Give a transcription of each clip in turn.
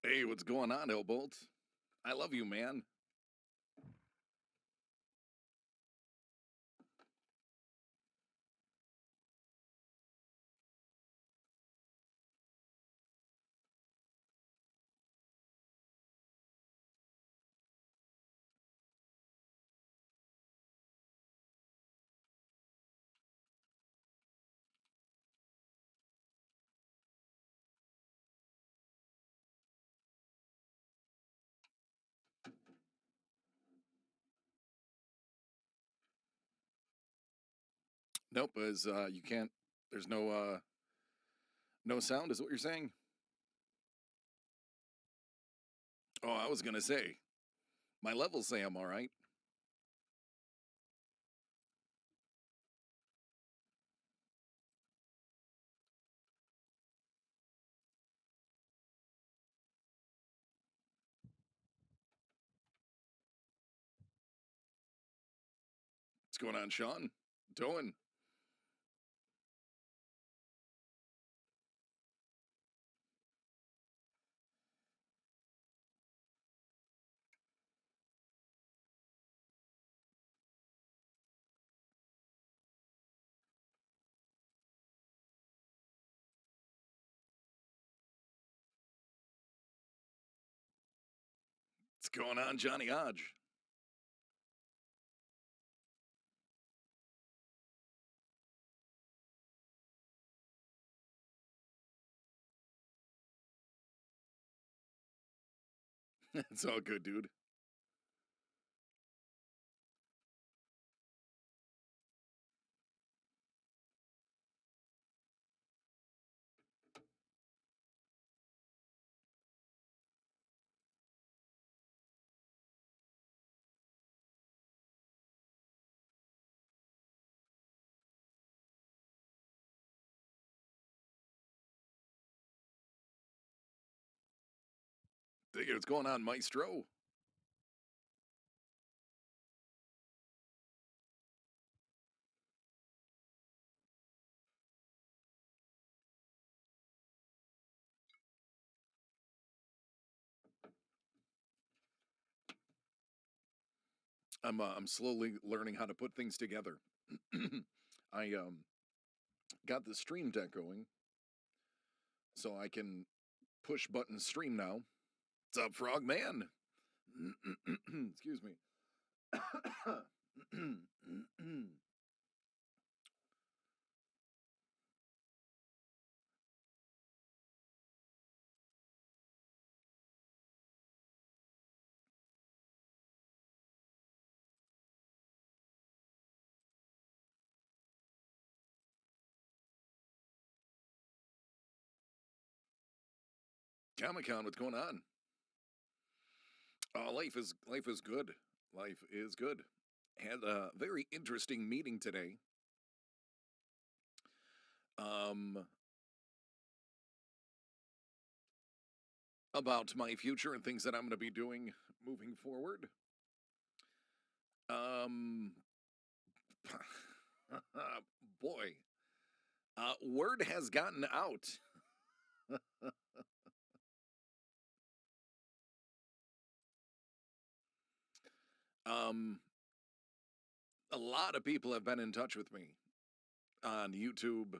Hey, what's going on, Elbolt? I love you, man. Nope, as you can't. There's no sound, is what you're saying? Oh, I was gonna say my levels say I'm all right. What's going on, Sean? Doing? What's going on, Johnny Hodge? It's all good, dude. Dig it. What's going on, Maestro? I'm slowly learning how to put things together. I got the stream deck going, so I can push button stream now. What's up, Frog Man? Excuse me. Comic-Con, what's going on? Life is good. Life is good. Had a very interesting meeting today. Um, about my future and things that I'm going to be doing moving forward. Um, boy, word has gotten out. um, a lot of people have been in touch with me on YouTube,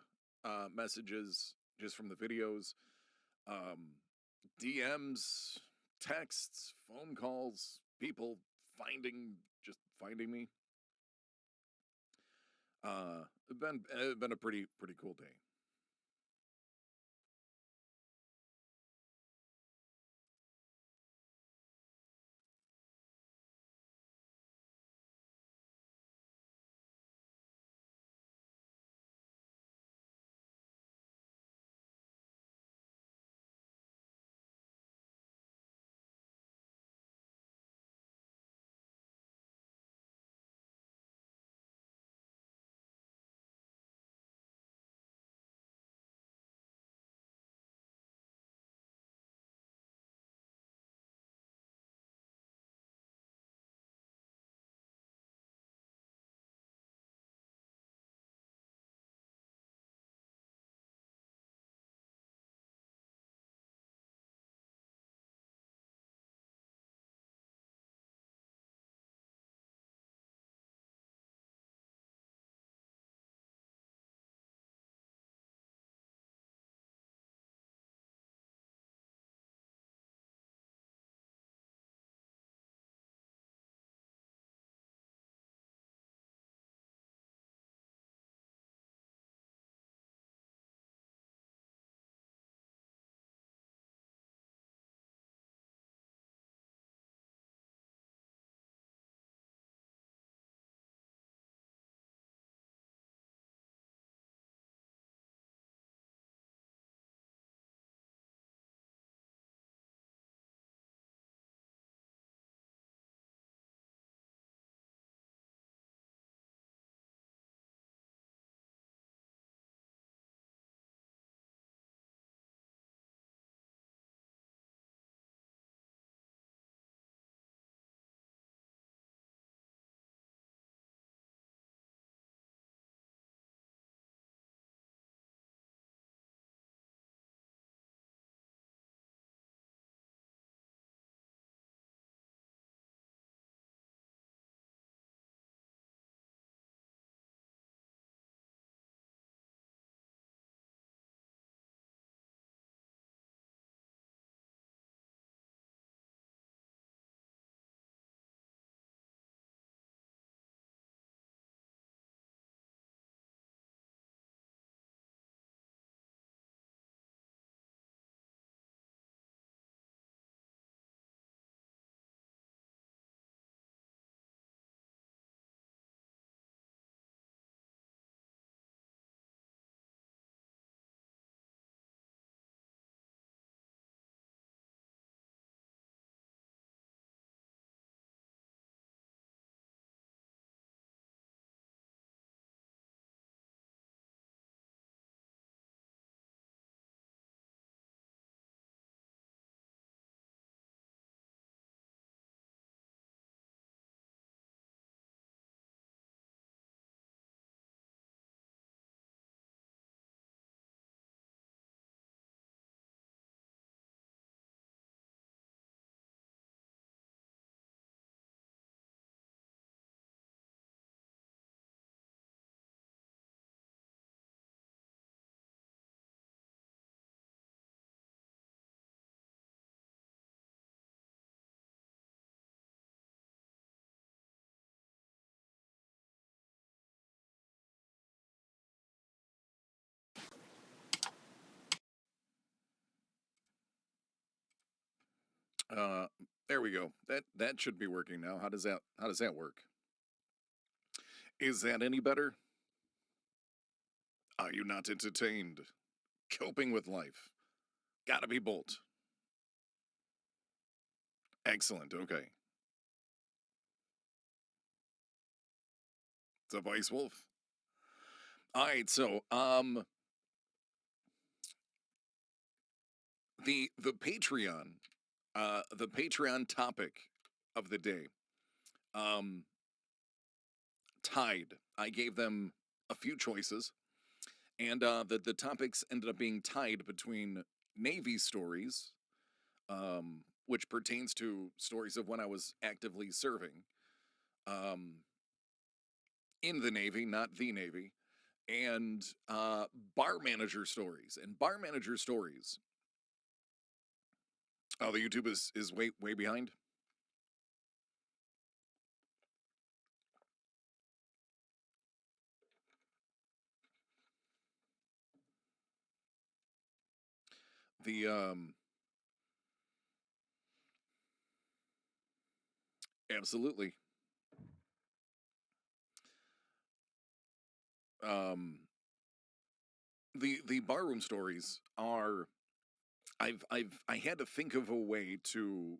messages just from the videos, um, DMs, texts, phone calls, people finding me. It's been a pretty cool day. Uh, there we go. That should be working now. How does that work? Is that any better? Are you not entertained? Coping with life. Gotta be Bolt. Excellent. Okay. It's a Vice Wolf. All right. So, the Patreon topic of the day, um, tied. I gave them a few choices, and the topics ended up being tied between Navy stories, which pertains to stories of when I was actively serving, um, in the Navy, not the Navy, and bar manager stories. And bar manager stories. Oh, the YouTube is way behind. The Absolutely. Um, the barroom stories are. I had to think of a way to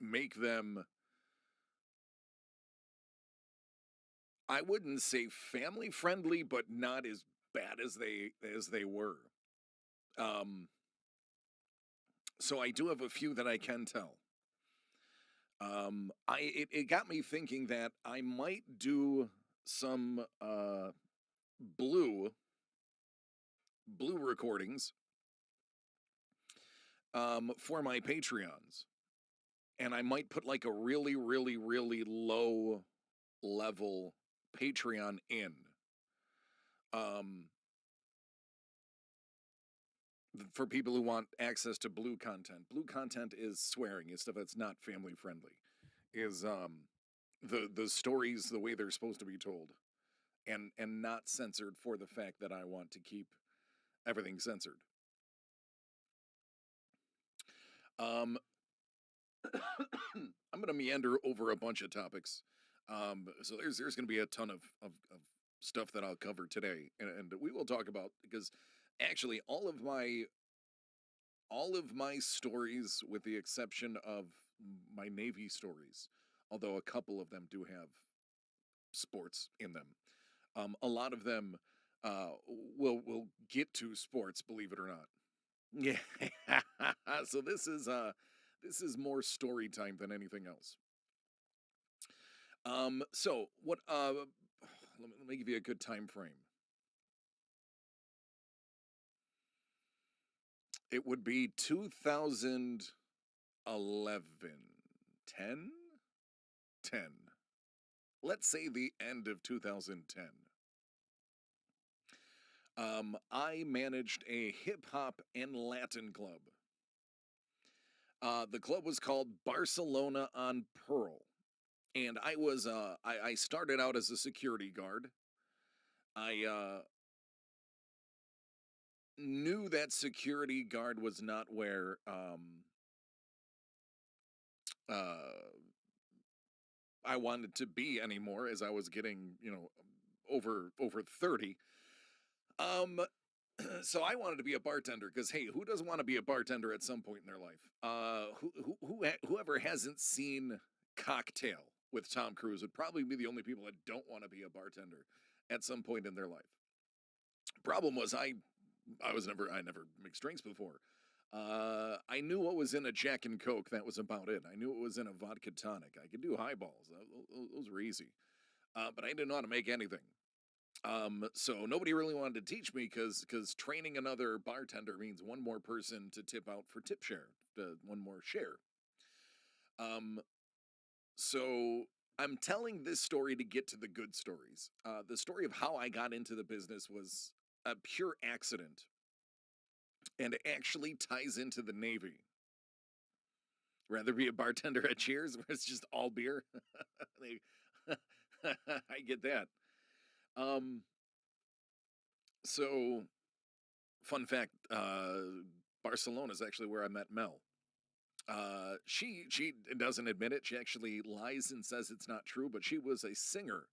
make them. I wouldn't say family friendly, but not as bad as they were. Um, so I do have a few that I can tell. It got me thinking that I might do some blue blue recordings for my Patreons, and I might put like a really really low level Patreon in. Um, for people who want access to blue content. Blue content is swearing, is stuff that's not family friendly. Is the stories the way they're supposed to be told, and not censored for the fact that I want to keep everything censored. Um, I'm going to meander over a bunch of topics. So there's going to be a ton of stuff that I'll cover today, and we will talk about, because actually all of my stories, with the exception of my Navy stories, although a couple of them do have sports in them, a lot of them uh, will get to sports, believe it or not. Yeah. So this is more story time than anything else. So what? Let me give you a good time frame. It would be 2011, 10, 10. Let's say the end of 2010. I managed a hip hop and Latin club. The club was called Barcelona on Pearl, and I started out as a security guard. I knew that security guard was not where uh, I wanted to be anymore, as I was getting, over 30. Um, so I wanted to be a bartender, because hey, who doesn't want to be a bartender at some point in their life? Whoever hasn't seen Cocktail with Tom Cruise would probably be the only people that don't want to be a bartender at some point in their life. Problem was, I never mixed drinks before. I knew what was in a Jack and Coke. That was about it. I knew what was in a vodka tonic. I could do highballs. Those were easy. But I didn't know how to make anything. So nobody really wanted to teach me, because training another bartender means one more person to tip out for tip share, one more share. Um, so I'm telling this story to get to the good stories. The story of how I got into the business was a pure accident, and it actually ties into the Navy. Rather be a bartender at Cheers, where it's just all beer. They- I get that. Um, so fun fact: Barcelona is actually where I met Mel. She doesn't admit it. She actually lies and says it's not true, but she was a singer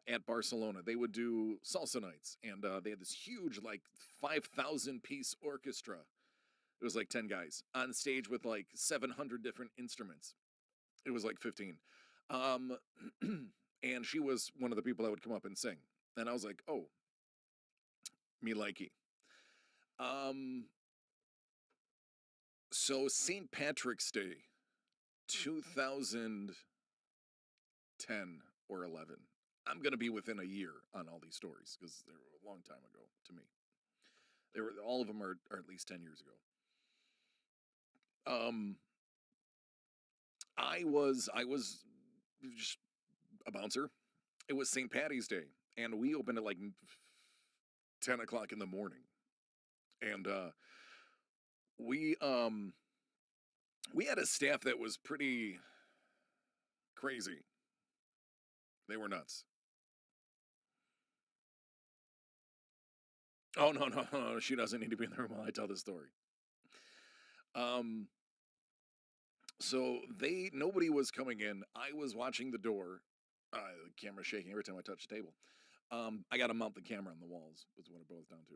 at Barcelona. They would do salsa nights, and they had this huge, like 5,000 piece orchestra. It was like 10 guys on stage with like 700 different instruments. It was like 15. Um, and she was one of the people that would come up and sing. And I was like, oh, me likey. Um, so St. Patrick's Day, 2010 or 11. I'm gonna be within a year on all these stories because they're a long time ago to me. They were all of them are at least 10 years ago. Um, I was just a bouncer. It was St. Patty's Day, and we opened at like 10 o'clock in the morning, and we um we had a staff that was pretty crazy. They were nuts. Oh no no no! She doesn't need to be in the room while I tell the story. Um, so they nobody was coming in. I was watching the door. The camera's shaking every time I touch the table. I got to mount the camera on the walls. Was what it boils down to.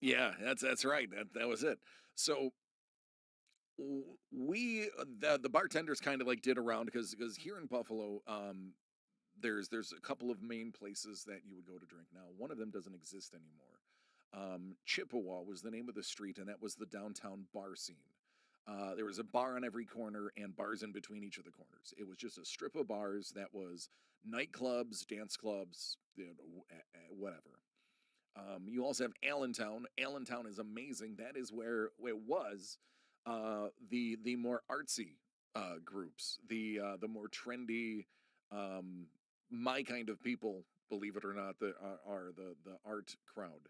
Yeah, that's right. That was it. So we the bartenders kind of like did around because here in Buffalo, there's a couple of main places that you would go to drink. Now, one of them doesn't exist anymore. Chippewa was the name of the street, and that was the downtown bar scene. There was a bar on every corner and bars in between each of the corners. It was just a strip of bars that was nightclubs, dance clubs, whatever. You also have Allentown. Allentown is amazing. That is where it was the more artsy groups, the more trendy, um, my kind of people, believe it or not, that are the art crowd.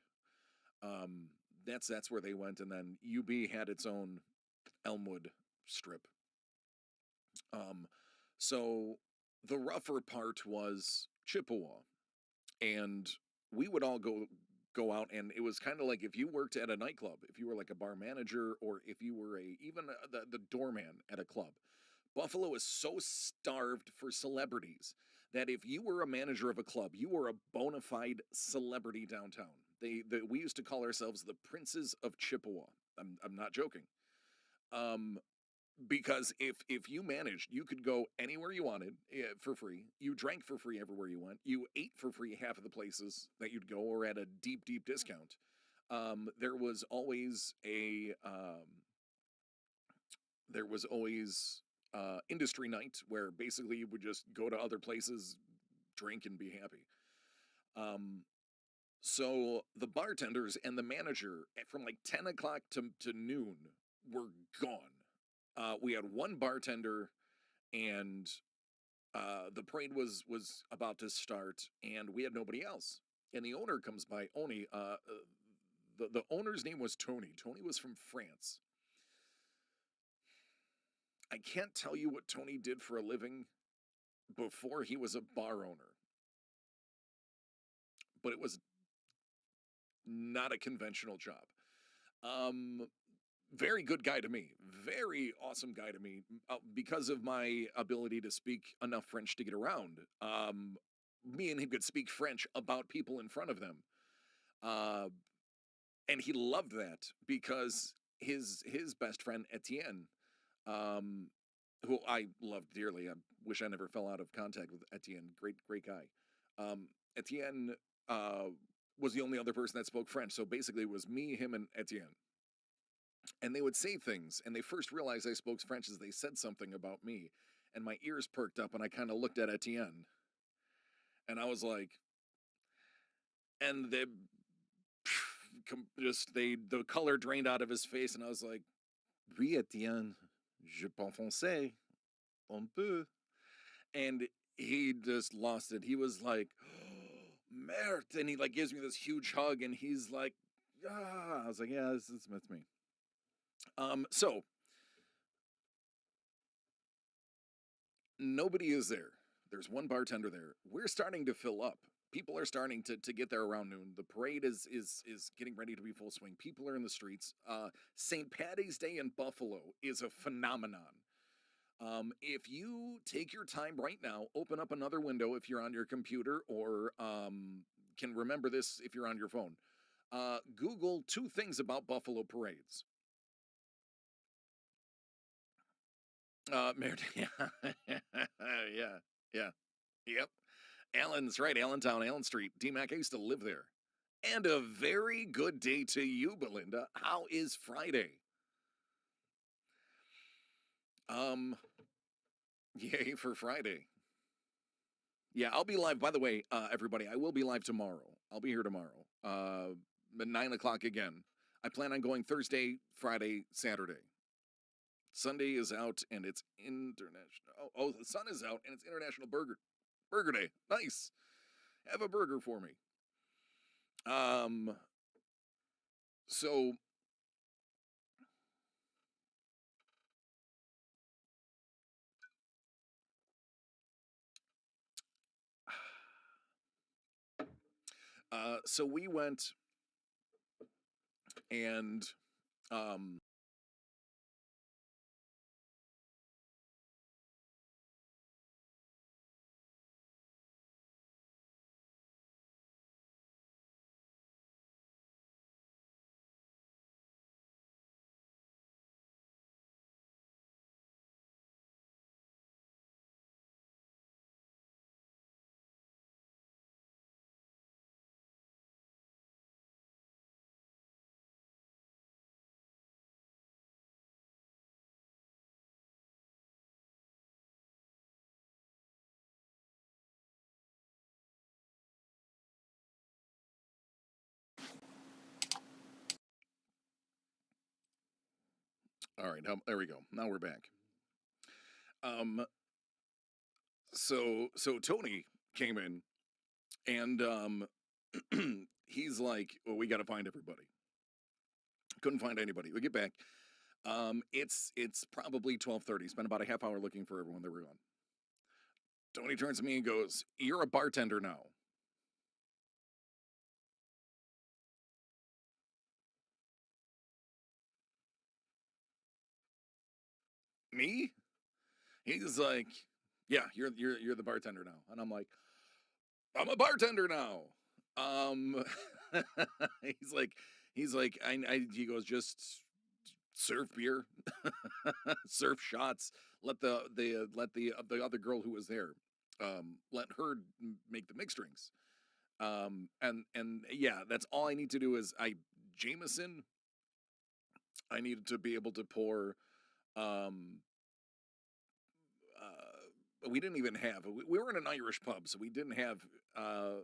Um, that's where they went, and then UB had its own Elmwood strip. Um, so the rougher part was Chippewa, and we would all go out, and it was kind of like if you worked at a nightclub, if you were like a bar manager, or if you were the doorman at a club. Buffalo is so starved for celebrities that if you were a manager of a club, you were a bona fide celebrity downtown. We used to call ourselves the Princes of Chippewa. I'm not joking. Um, because if you managed, you could go anywhere you wanted for free. You drank for free everywhere you went. You ate for free half of the places that you'd go, or at a deep discount. There was always a there was always industry night where basically you would just go to other places, drink, and be happy. Um, so the bartenders and the manager from like 10 o'clock to noon were gone. We had one bartender, and the parade was about to start, and we had nobody else. And the owner comes by. The owner's name was Tony. Tony was from France. I can't tell you what Tony did for a living before he was a bar owner, but it was not a conventional job. Um, Very good guy to me. Very awesome guy to me because of my ability to speak enough French to get around. Me and him could speak French about people in front of them. Uh, and he loved that because his best friend Etienne, um, who I loved dearly. I wish I never fell out of contact with Etienne. Great guy. Etienne was the only other person that spoke French. So basically, it was me, him, and Etienne. And they would say things, and they first realized I spoke French as they said something about me, and my ears perked up, and I kind of looked at Etienne, and I was like, and they just the color drained out of his face, and I was like, oui, Etienne, je parle français, on peut, and he just lost it. He was like, oh, merde, and he like gives me this huge hug, and he's like, ah, I was like, yeah, that's me. So nobody is there. There's one bartender there. We're starting to fill up. People are starting to get there around noon. The parade is getting ready to be full swing. People are in the streets. St. Patty's Day in Buffalo is a phenomenon. If you take your time right now, open up another window if you're on your computer, or can remember this if you're on your phone. Google two things about Buffalo parades. Yeah, yeah, yeah, yep. Allen's right, Allentown, Allen Street. D-Mac, I used to live there. And a very good day to you, Belinda. How is Friday? Um, Yay for Friday. Yeah, I'll be live. By the way, everybody, I will be live tomorrow. I'll be here tomorrow. At 9 o'clock again. I plan on going Thursday, Friday, Saturday. Sunday is out and it's international. Oh, the sun is out and it's International Burger Day. Nice. Have a burger for me. Um, so so we went and um all right, there we go. Now we're back. Um so Tony came in and he's like, "Well, we got to find everybody." Couldn't find anybody. We get back. It's probably 12:30. Spent about a half hour looking for everyone. They were gone. Tony turns to me and goes, "You're a bartender now." Me? He's like, "Yeah, you're the bartender now." And I'm like, "I'm a bartender now." Um, he's like, he goes, "Just serve beer, serve shots. Let the other girl who was there, let her make the mixed drinks." And yeah, that's all I need to do is Jameson. I needed to be able to pour. Um, we didn't even have. We were in an Irish pub, so we didn't have uh,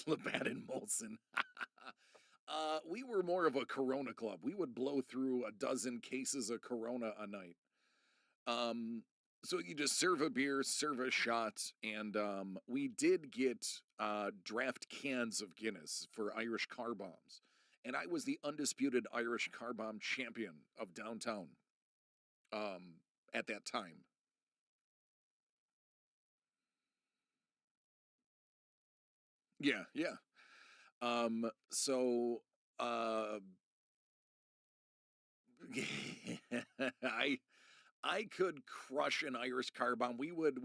Labatt and Molson. We were more of a Corona club. We would blow through a dozen cases of Corona a night. Um, so you just serve a beer, serve a shot, and we did get draft cans of Guinness for Irish car bombs, and I was the undisputed Irish car bomb champion of downtown at that time. Yeah, yeah. So I I could crush an Irish car bomb. We would.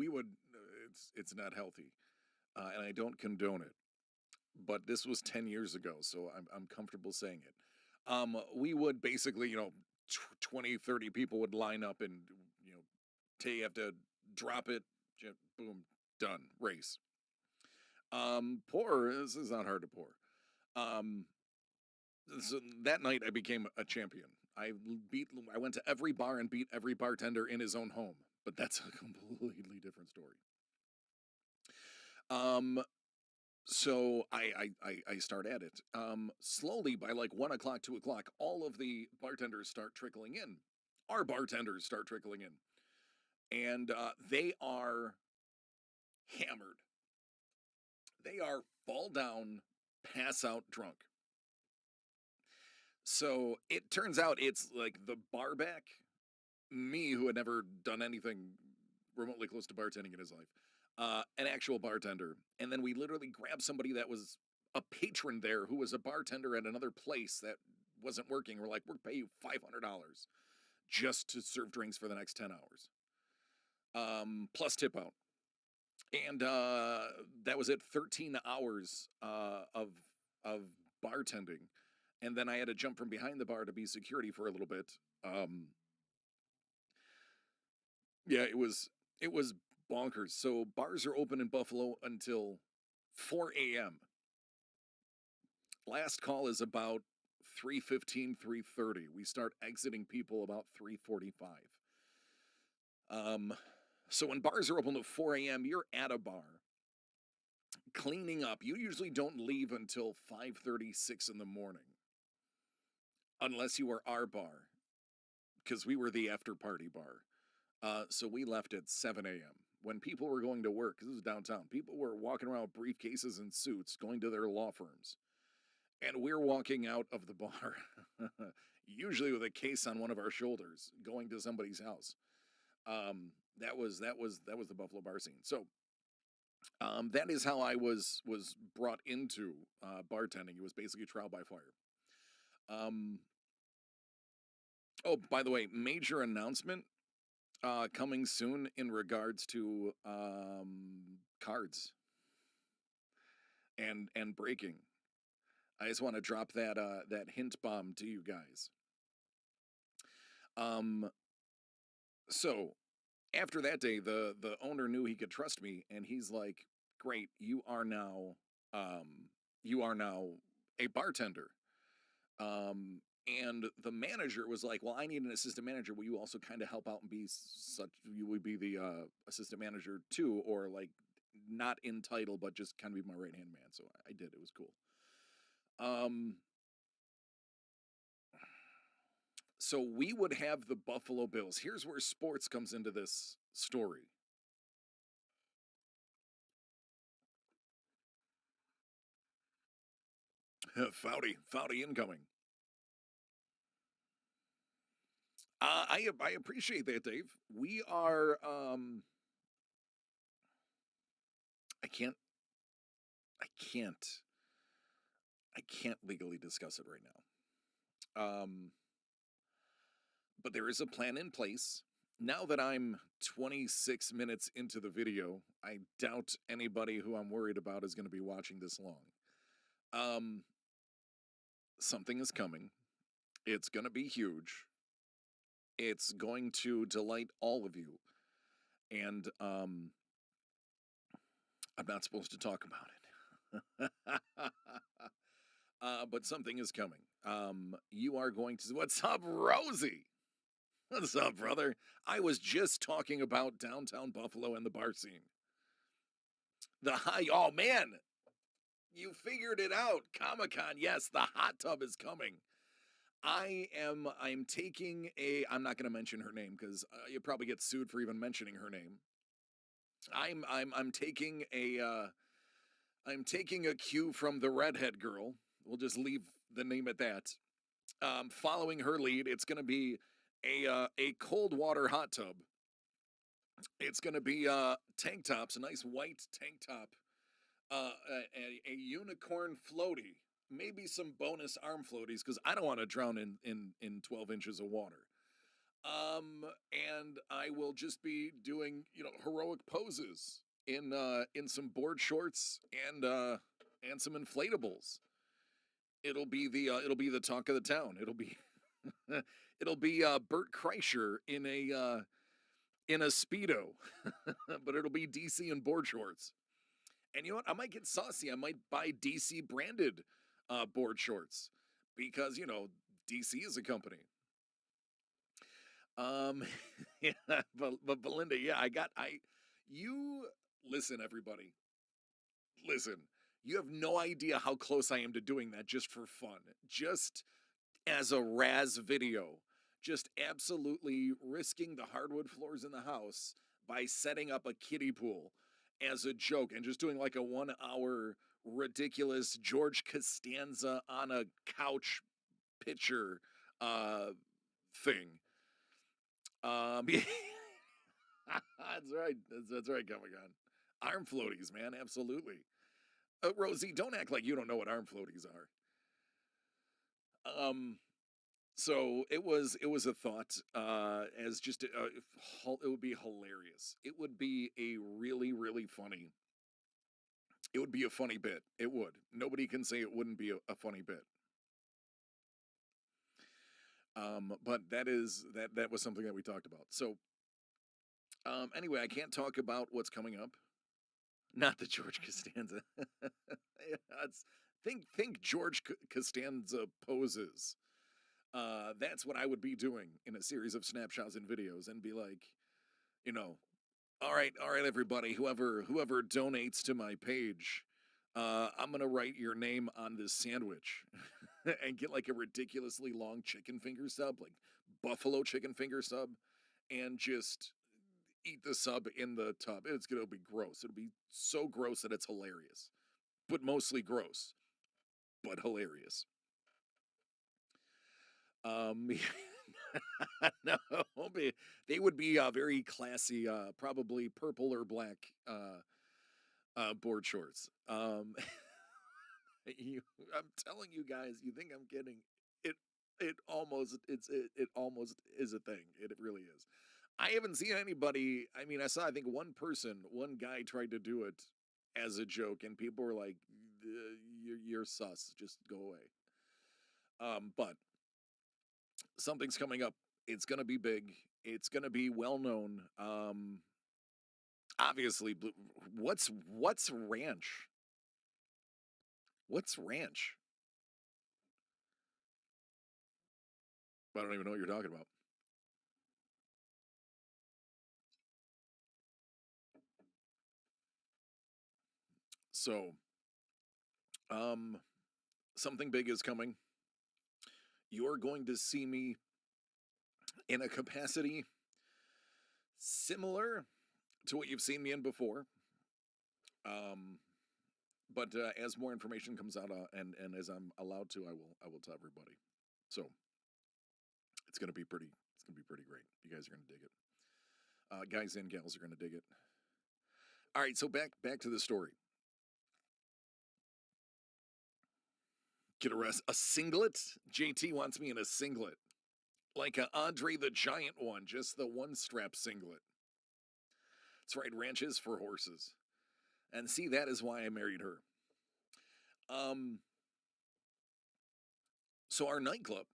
It's not healthy, and I don't condone it. But this was 10 years ago, so I'm comfortable saying it. We would basically, 20, 30 people would line up and you know, you have to drop it, boom, done, race. Pour. This is not hard to pour. Um, so that night I became a champion. I beat. I went to every bar and beat every bartender in his own home. But that's a completely different story. Um, so I start at it. Slowly by like 1 o'clock, 2 o'clock, all of the bartenders start trickling in. Our bartenders start trickling in, and they are hammered. They are fall down, pass out drunk. So it turns out it's like the barback, me who had never done anything remotely close to bartending in his life. an actual bartender, and then we literally grabbed somebody that was a patron there who was a bartender at another place that wasn't working. We're like, we'll pay you $500 just to serve drinks for the next 10 hours, plus tip out. And that was it, 13 hours of bartending. And then I had to jump from behind the bar to be security for a little bit. Yeah, it was bonkers. So bars are open in Buffalo until 4 a.m. Last call is about 3:15, 3:30. We start exiting people about 3:45. So when bars are open at 4 a.m., you're at a bar cleaning up. You usually don't leave until 5:36 in the morning, unless you were our bar, because we were the after party bar. So we left at 7 a.m. when people were going to work, because this was downtown. People were walking around with briefcases and suits going to their law firms. And we're walking out of the bar, usually with a case on one of our shoulders, going to somebody's house. That was the Buffalo bar scene. So that is how I was brought into bartending. It was basically trial by fire. Oh, by the way, major announcement coming soon in regards to cards and breaking. I just want to drop that hint bomb to you guys. So after that day, the owner knew he could trust me, and he's like, "Great, you are now a bartender." And the manager was like, "Well, I need an assistant manager. Will you also kind of help out and be such? You would be the assistant manager too, or like not in title, but just kind of be my right hand man." So I did. It was cool. So we would have the Buffalo Bills. Here's where sports comes into this story. Foudy incoming. I appreciate that, Dave. We are I can't I can't I can't legally discuss it right now. But there is a plan in place. Now that I'm 26 minutes into the video, I doubt anybody who I'm worried about is going to be watching this long. Something is coming. It's going to be huge. It's going to delight all of you. And I'm not supposed to talk about it. But something is coming. You are going to... What's up, Rosie? What's up, brother? I was just talking about downtown Buffalo and the bar scene. The high... Oh, man! You figured it out. Comic-Con, yes, the hot tub is coming. I'm taking I'm not going to mention her name because you probably get sued for even mentioning her name. I'm taking I'm taking a cue from the redhead girl. We'll just leave the name at that. Following her lead, it's going to be a cold water hot tub. It's going to be tank tops, a nice white tank top, a unicorn floaty, maybe some bonus arm floaties because I don't want to drown in 12 inches of water. And I will just be doing heroic poses in some board shorts and some inflatables. It'll be the talk of the town. It'll be Bert Kreischer in a Speedo, but it'll be DC in board shorts. And you know what? I might get saucy. I might buy DC branded board shorts because DC is a company. Yeah, but Belinda, yeah, you listen, everybody. Listen, you have no idea how close I am to doing that just for fun. Just as a Raz video. Just absolutely risking the hardwood floors in the house by setting up a kiddie pool as a joke and just doing like a 1 hour ridiculous George Costanza on a couch picture thing. That's right. That's right, Comic-Con. Arm floaties, man, absolutely. Rosie, don't act like you don't know what arm floaties are. Um, so it was a thought, as just it would be hilarious. It would be a really really funny. It would be a funny bit. It would. Nobody can say it wouldn't be a funny bit. But that was something that we talked about. So anyway, I can't talk about what's coming up. Not the George Costanza. Yeah, think George Costanza poses. That's what I would be doing in a series of snapshots and videos, and be like, you know, all right, everybody, whoever donates to my page, I'm gonna write your name on this sandwich, and get like a ridiculously long chicken finger sub, like buffalo chicken finger sub, and just eat the sub in the tub. It's gonna be gross. It'll be so gross that it's hilarious, but mostly gross, but hilarious. Um, no, they would be very classy, probably purple or black board shorts. You, I'm telling you guys, you think I'm kidding? It it almost is a thing. It really is. I haven't seen anybody. I mean, I saw I think one guy tried to do it as a joke, and people were like, You're sus. Just go away." But something's coming up. It's gonna be big. It's gonna be well known. Obviously, what's ranch? What's ranch? I don't even know what you're talking about. So, um, something big is coming. You're going to see me in a capacity similar to what you've seen me in before. Um, but as more information comes out, and as I'm allowed to, I will tell everybody. So it's gonna be pretty. It's gonna be pretty great. You guys are gonna dig it. Guys and gals are gonna dig it. All right. So back to the story. Get a rest. A singlet. JT wants me in a singlet, like a Andre the Giant one, just the one strap singlet. That's right. Ranches for horses. And see, that is why I married her. Um, so our nightclub,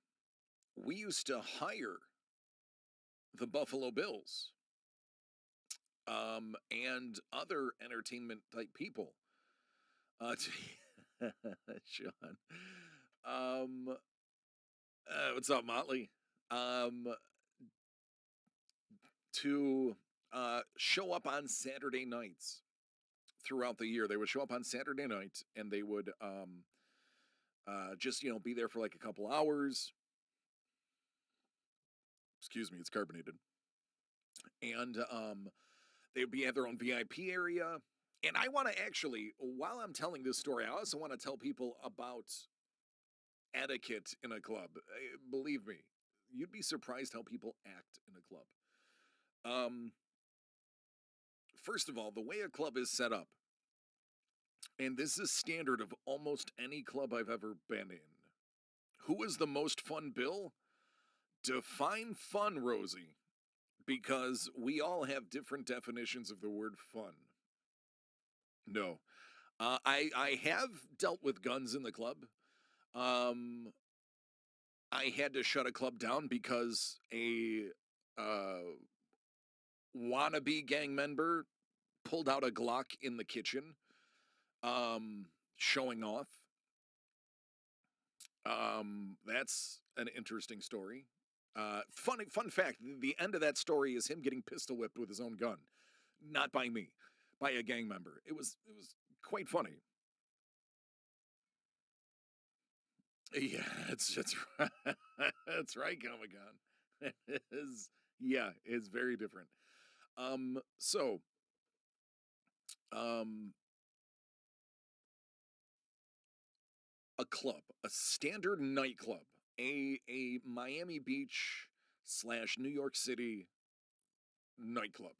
we used to hire the Buffalo Bills, and other entertainment type people. Sean, what's up, Motley? Um, to show up on Saturday nights throughout the year. They would show up on Saturday night, and they would just be there for like a couple hours. Excuse me, it's carbonated. And they would be at their own VIP area. And I want to actually, while I'm telling this story, I also want to tell people about etiquette in a club. Believe me, you'd be surprised how people act in a club. Um, First of all, the way a club is set up, and this is standard of almost any club I've ever been in. Who is the most fun, Bill? Define fun, Rosie, because we all have different definitions of the word fun. No. I have dealt with guns in the club. Um, I had to shut a club down because a uh, wannabe gang member pulled out a Glock in the kitchen, showing off. That's an interesting story. Fun fact: the end of that story is him getting pistol whipped with his own gun, not by me, by a gang member. It was quite funny. Yeah, it's right. That's right, Comic Con. It is, yeah, it's very different. So, um, a club, a standard nightclub, a Miami Beach slash New York City nightclub.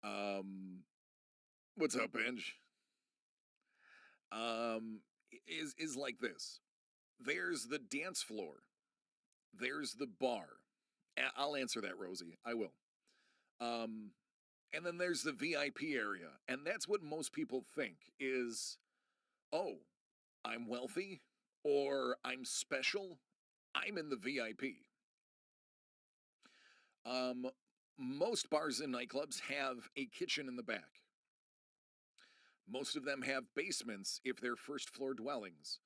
Um, what's up, Benj? Um, is like this. There's the dance floor. There's the bar. I'll answer that, Rosie. I will. Um, and then there's the VIP area, and that's what most people think is, oh, I'm wealthy or I'm special. I'm in the VIP. Um, most bars and nightclubs have a kitchen in the back. Most of them have basements if they're first floor dwellings.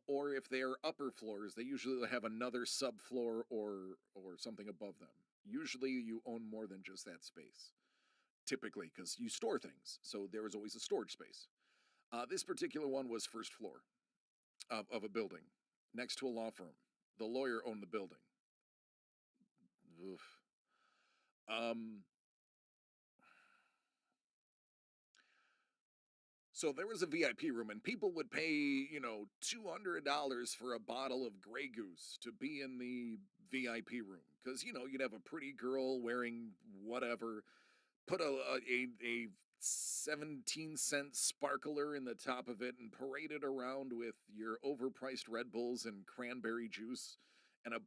Or if they're upper floors, they usually have another subfloor or something above them. Usually you own more than just that space, typically, because you store things. So there is always a storage space. This particular one was first floor of a building next to a law firm. The lawyer owned the building. Oof. Um, So there was a VIP room, and people would pay, $200 for a bottle of Grey Goose to be in the VIP room. Because, you'd have a pretty girl wearing whatever, put a 17-cent sparkler in the top of it, and parade it around with your overpriced Red Bulls and cranberry juice and a.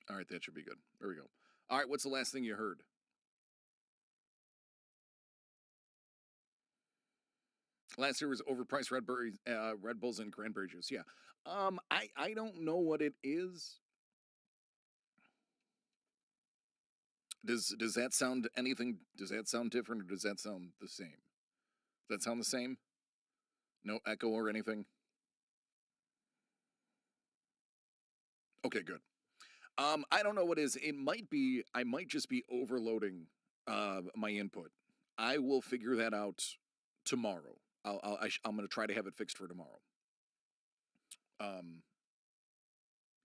All right, that should be good. There we go. All right, what's the last thing you heard? Last year was overpriced Red Bulls and cranberry juice. Yeah. I don't know what it is. Does that sound anything? Does that sound different, or does that sound the same? Does that sound the same? No echo or anything? Okay, good. I don't know what is. It might be. I might just be overloading my input. I will figure that out tomorrow. I'm going to try to have it fixed for tomorrow. Um,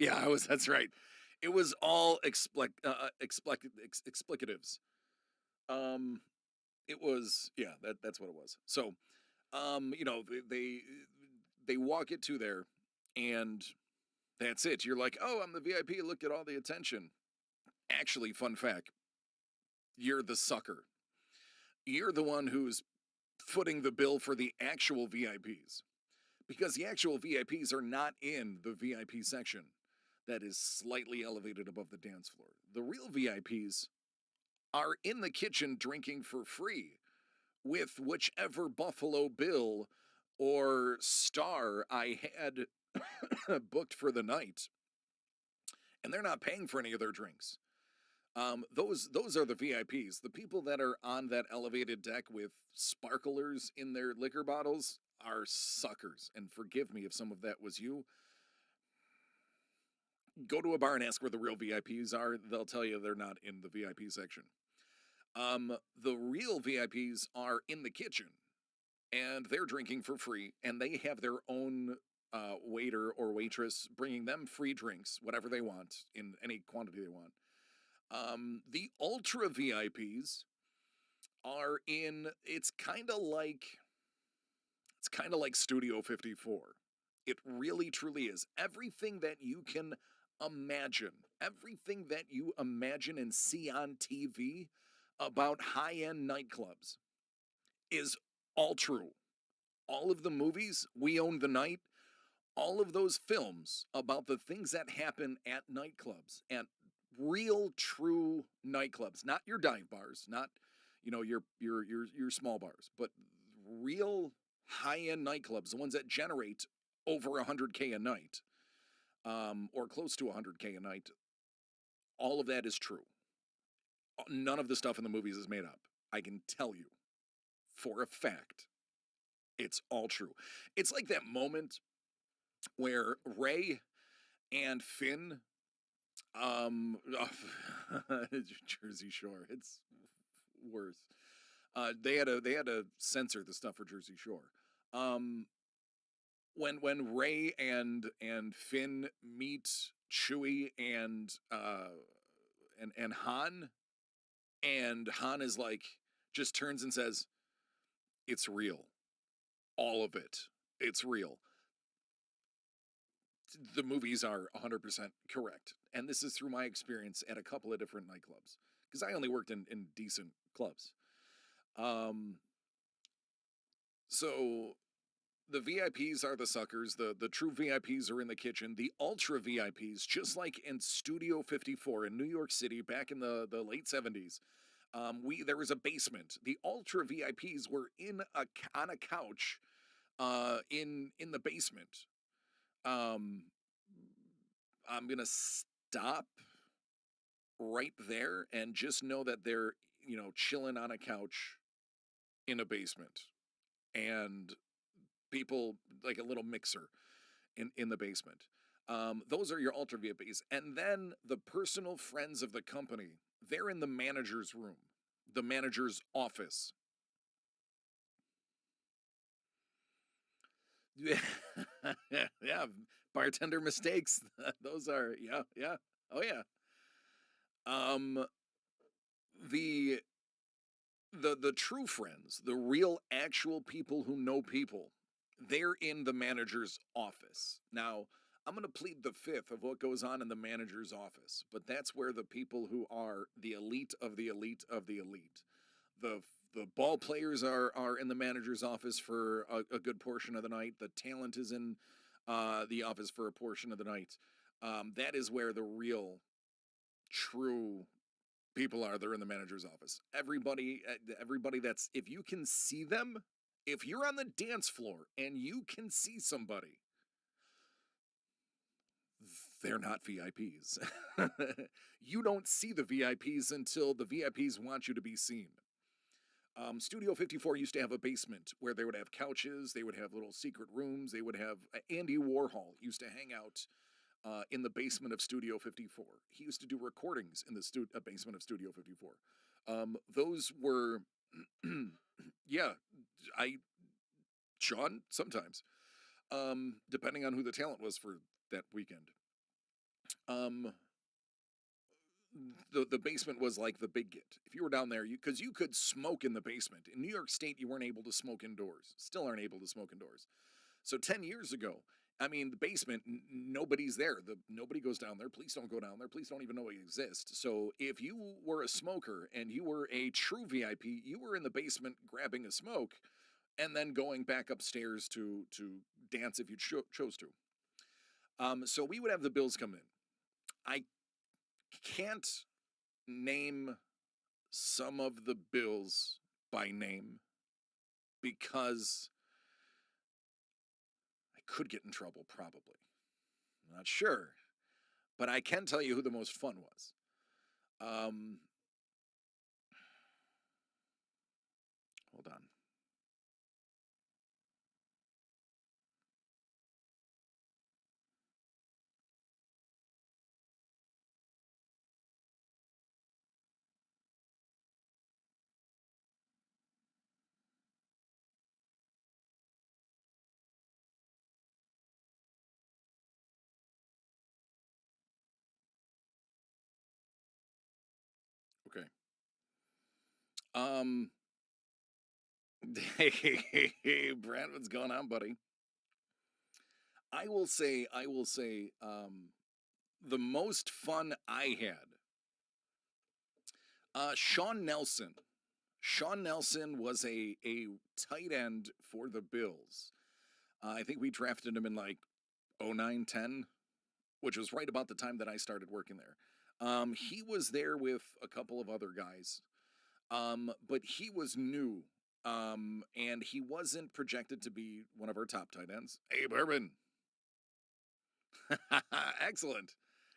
yeah, I was. That's right. It was all explicatives. Um, it was. Yeah, that's what it was. So, they walk it to there, and that's it. You're like, oh, I'm the VIP. Look at all the attention. Actually, fun fact, you're the sucker. You're the one who's footing the bill for the actual VIPs, because the actual VIPs are not in the VIP section that is slightly elevated above the dance floor. The real VIPs are in the kitchen drinking for free with whichever Buffalo Bill or star I had booked for the night, and they're not paying for any of their drinks. Those are the VIPs. The people that are on that elevated deck with sparklers in their liquor bottles are suckers. And forgive me if some of that was you. Go to a bar and ask where the real VIPs are. They'll tell you they're not in the VIP section. The real VIPs are in the kitchen, and they're drinking for free, and they have their own waiter or waitress bringing them free drinks, whatever they want, in any quantity they want. The ultra VIPs are in. It's kind of like Studio 54. It really truly is. Everything that you can imagine, everything that you imagine and see on TV about high-end nightclubs is all true. All of the movies, We Own the Night, all of those films about the things that happen at nightclubs, and real true nightclubs, not your dive bars, not your small bars, but real high-end nightclubs, the ones that generate over 100K a night, or close to 100K a night. All of that is true. None of the stuff in the movies is made up. I can tell you. for a fact. It's all true. It's like that moment where Ray and Finn, Jersey Shore. It's worse. They had to censor the stuff for Jersey Shore. Um, when Ray and Finn meet Chewie and Han, and Han is like, just turns and says, "It's real, all of it. It's real." The movies are 100% correct, and this is through my experience at a couple of different nightclubs, because I only worked in decent clubs. Um, so the VIPs are the suckers. The true VIPs are in the kitchen. The ultra VIPs, just like in Studio 54 in New York City back in the late 70s, there was a basement. The ultra VIPs were on a couch in the basement. Um, I'm gonna stop right there and just know that they're chilling on a couch in a basement, and people like a little mixer in the basement. Those are your ultra VIPs. And then the personal friends of the company, they're in the manager's room, the manager's office. Yeah, bartender mistakes. Those are, yeah, yeah. Oh yeah. Um the the true friends, the real actual people who know people, they're in the manager's office. Now, I'm going to plead the fifth of what goes on in the manager's office, but that's where the people who are the elite of the elite of the elite. The the ball players are in the manager's office for a good portion of the night. The talent is in the office for a portion of the night. That is where the real, true people are. They're in the manager's office. Everybody that's, if you can see them, if you're on the dance floor and you can see somebody, they're not VIPs. You don't see the VIPs until the VIPs want you to be seen. Studio 54 used to have a basement where they would have couches, they would have little secret rooms, they would have Andy Warhol used to hang out in the basement of Studio 54. He used to do recordings in the basement of Studio 54. Those were, yeah, I, Sean, sometimes, depending on who the talent was for that weekend. Um, the basement was like the big get. If you were down there, because you could smoke in the basement. In New York State, you weren't able to smoke indoors. Still aren't able to smoke indoors. So 10 years ago, I mean, the basement, nobody's there. Nobody goes down there. Police don't go down there. Police don't even know it exists. So if you were a smoker and you were a true VIP, you were in the basement grabbing a smoke and then going back upstairs to dance if you chose to. So we would have the bills come in. I can't name some of the bills by name because I could get in trouble, probably. I'm not sure. But I can tell you who the most fun was. Um, Hold on. Okay. Um, hey, Brad, what's going on, buddy? I will say, the most fun I had, Sean Nelson. Sean Nelson was a tight end for the Bills. I think we drafted him in like 09, 10, which was right about the time that I started working there. He was there with a couple of other guys, but he was new, and he wasn't projected to be one of our top tight ends. Hey, Bourbon, excellent.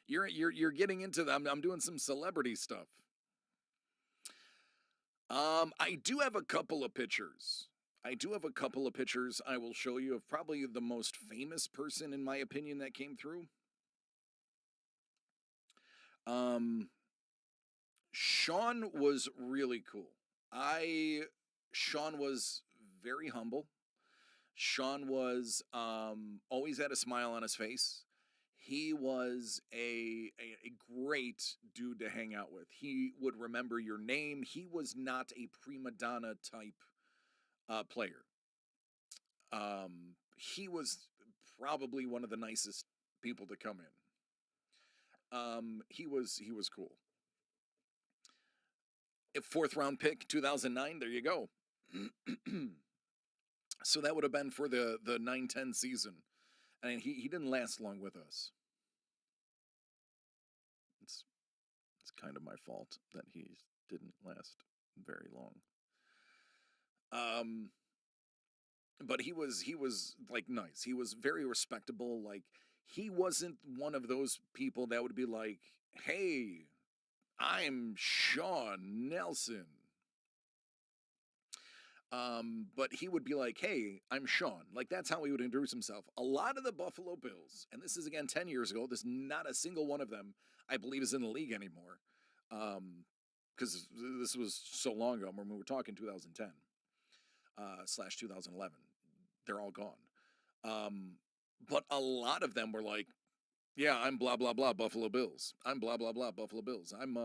You're getting into them. I'm doing some celebrity stuff. I do have a couple of pictures. I do have a couple of pictures I will show you of probably the most famous person, in my opinion, that came through. Um, Sean was really cool. I Sean was very humble. Sean was always had a smile on his face. He was a great dude to hang out with. He would remember your name. He was not a prima donna type player. He was probably one of the nicest people to come in. He was cool. A fourth round pick, 2009. There you go. So that would have been for the 9-10 season, and he didn't last long with us. It's it's kind of my fault that he didn't last very long. Um, but he was like nice. He was very respectable. Like he wasn't one of those people that would be like, "Hey, I'm Sean Nelson." But he would be like, "Hey, I'm Sean." Like that's how he would introduce himself. A lot of the Buffalo Bills, and this is again 10 years ago. There's not a single one of them I believe is in the league anymore. Because this was so long ago. When we were talking 2010 slash 2011. They're all gone. Um, but a lot of them were like, "Yeah, I'm blah blah blah Buffalo Bills. I'm blah blah blah Buffalo Bills. I'm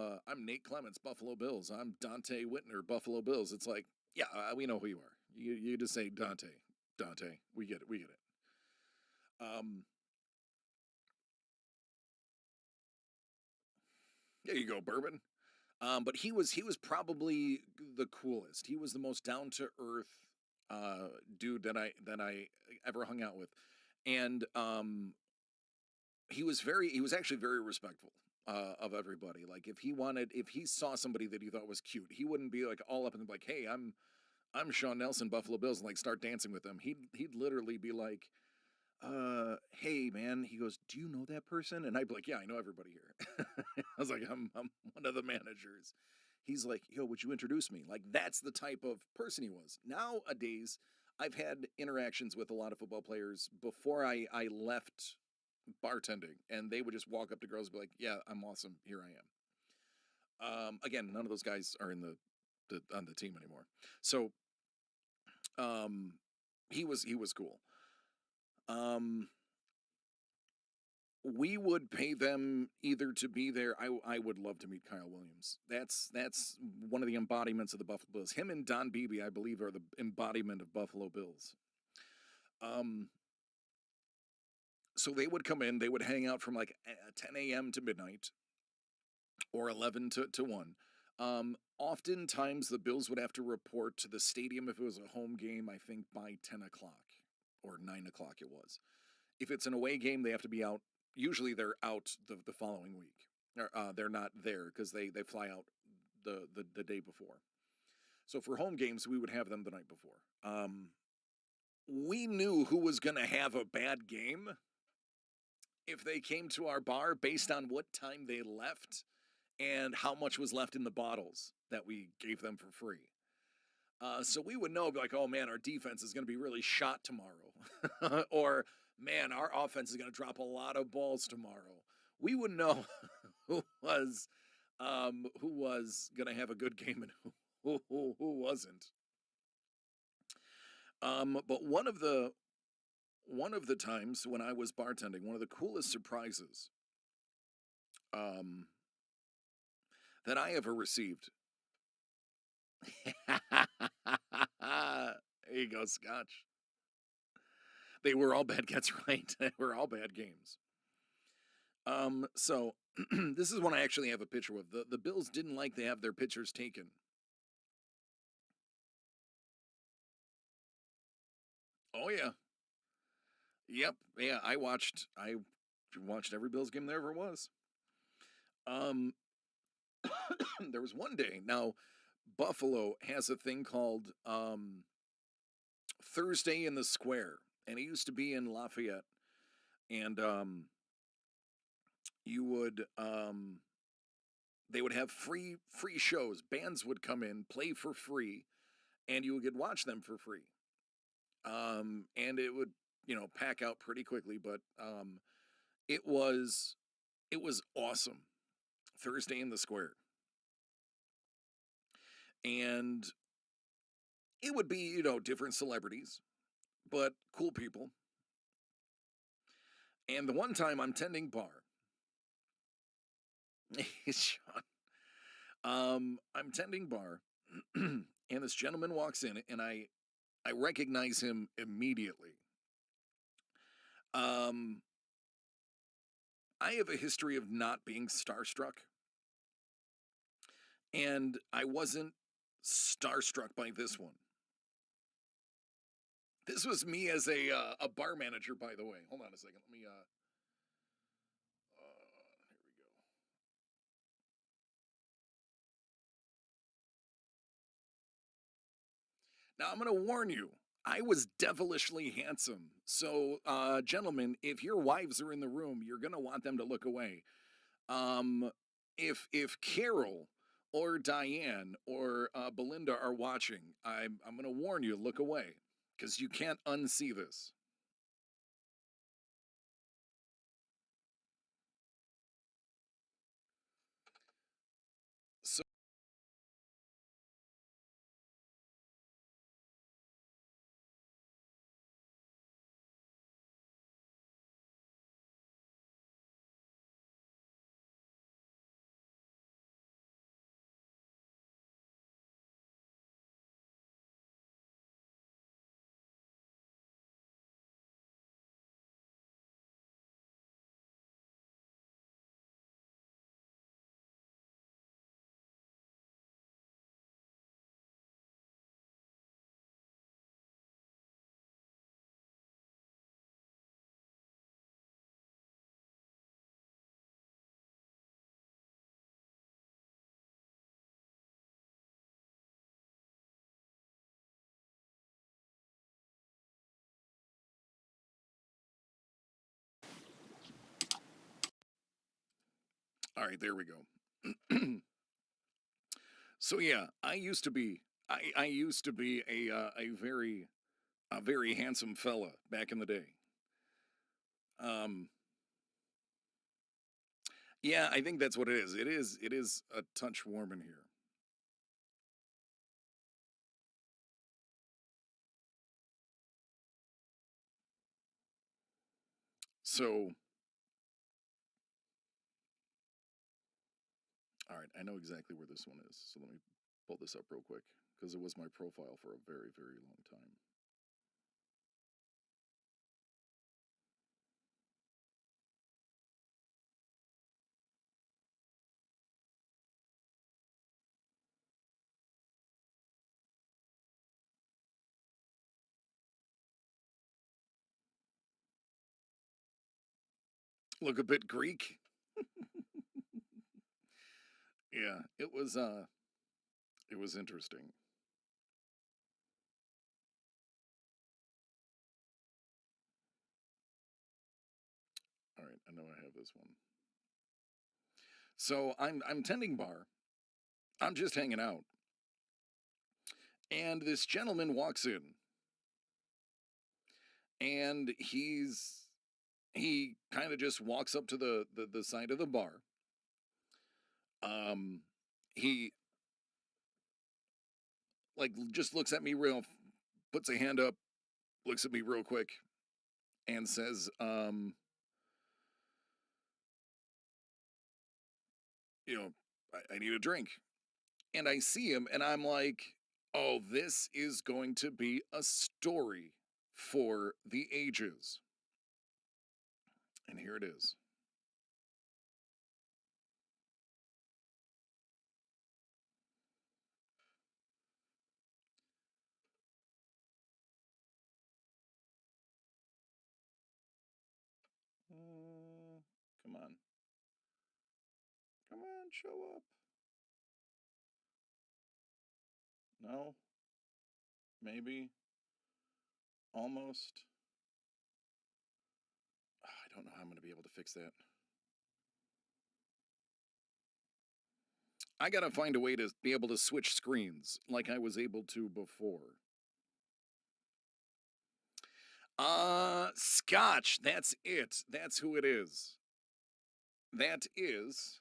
Nate Clements Buffalo Bills. I'm Dante Whitner Buffalo Bills." It's like, yeah, we know who you are. You just say Dante, Dante. We get it. We get it. Um, there you go, Bourbon. But he was probably the coolest. He was the most down to earth dude that I ever hung out with, and he was actually very respectful of everybody. Like if he saw somebody that he thought was cute, he wouldn't be like all up and like, "Hey, I'm Sean Nelson, Buffalo Bills," and like start dancing with them. He'd literally be like, "Hey man," he goes, "Do you know that person?" And I'd be like, "Yeah, I know everybody here." I was like, I'm one of the managers." He's like, "Yo, would you introduce me?" Like that's the type of person he was. Nowadays, I've had interactions with a lot of football players before I left bartending, and they would just walk up to girls and be like, "Yeah, I'm awesome. Here I am." Again, none of those guys are in the on the team anymore. So, um, he was cool. Um, we would pay them either to be there. I would love to meet Kyle Williams. That's one of the embodiments of the Buffalo Bills. Him and Don Beebe, I believe, are the embodiment of Buffalo Bills. Um, so they would come in. They would hang out from like 10 a.m. to midnight or 11 to 1. Oftentimes, the Bills would have to report to the stadium if it was a home game, I think by 10 o'clock or 9 o'clock it was. If it's an away game, they have to be out. Usually they're out the following week. They're not there because they fly out the day before. So for home games, we would have them the night before. We knew who was going to have a bad game if they came to our bar based on what time they left and how much was left in the bottles that we gave them for free. So we would know, like, "Oh man, our defense is going to be really shot tomorrow," or "Man, our offense is going to drop a lot of balls tomorrow." We would know who was going to have a good game and who wasn't. But one of the times when I was bartending, one of the coolest surprises um, that I ever received. There you go, Scotch. They were all bad gets right. They were all bad games. So this is one I actually have a picture of. The Bills didn't like to have their pictures taken. Oh yeah. Yep. Yeah, I watched every Bills game there ever was. Um there was one day. Now Buffalo has a thing called Thursday in the Square, and it used to be in Lafayette, and you would they would have free shows. Bands would come in, play for free, and you could watch them for free. And it would, pack out pretty quickly, but it was it was awesome. Thursday in the Square. And it would be, different celebrities, but cool people. And the one time I'm tending bar, Sean, I'm tending bar, and this gentleman walks in, and I recognize him immediately. Um, I have a history of not being starstruck, and I wasn't starstruck by this one. This was me as a bar manager, by the way. Hold on a second. Let me here we go. Now I'm gonna warn you. I was devilishly handsome. So, gentlemen, if your wives are in the room, you're gonna want them to look away. Um, if Carol or Diane or Belinda are watching, I'm gonna warn you, look away, because you can't unsee this. So, all right, there we go. So yeah, I used to be a very handsome fella back in the day. Um, yeah, I think that's what it is. It is a touch warm in here. So, all right, I know exactly where this one is. So let me pull this up real quick because it was my profile for a very, very long time. Look a bit Greek. Yeah, it was interesting. All right, I know I have this one. So I'm tending bar. I'm just hanging out. And this gentleman walks in and he kind of just walks up to the side of the bar. Um he like just looks at me real, puts a hand up, looks at me real quick and says, you know, I need a drink. And I see him and I'm like, oh, this is going to be a story for the ages. And here it is. Uh, come on. Come on, show up. No, maybe, almost. I don't know how I'm going to be able to fix that. I gotta find a way to be able to switch screens like I was able to before. Scotch. That's it. That's who it is. That is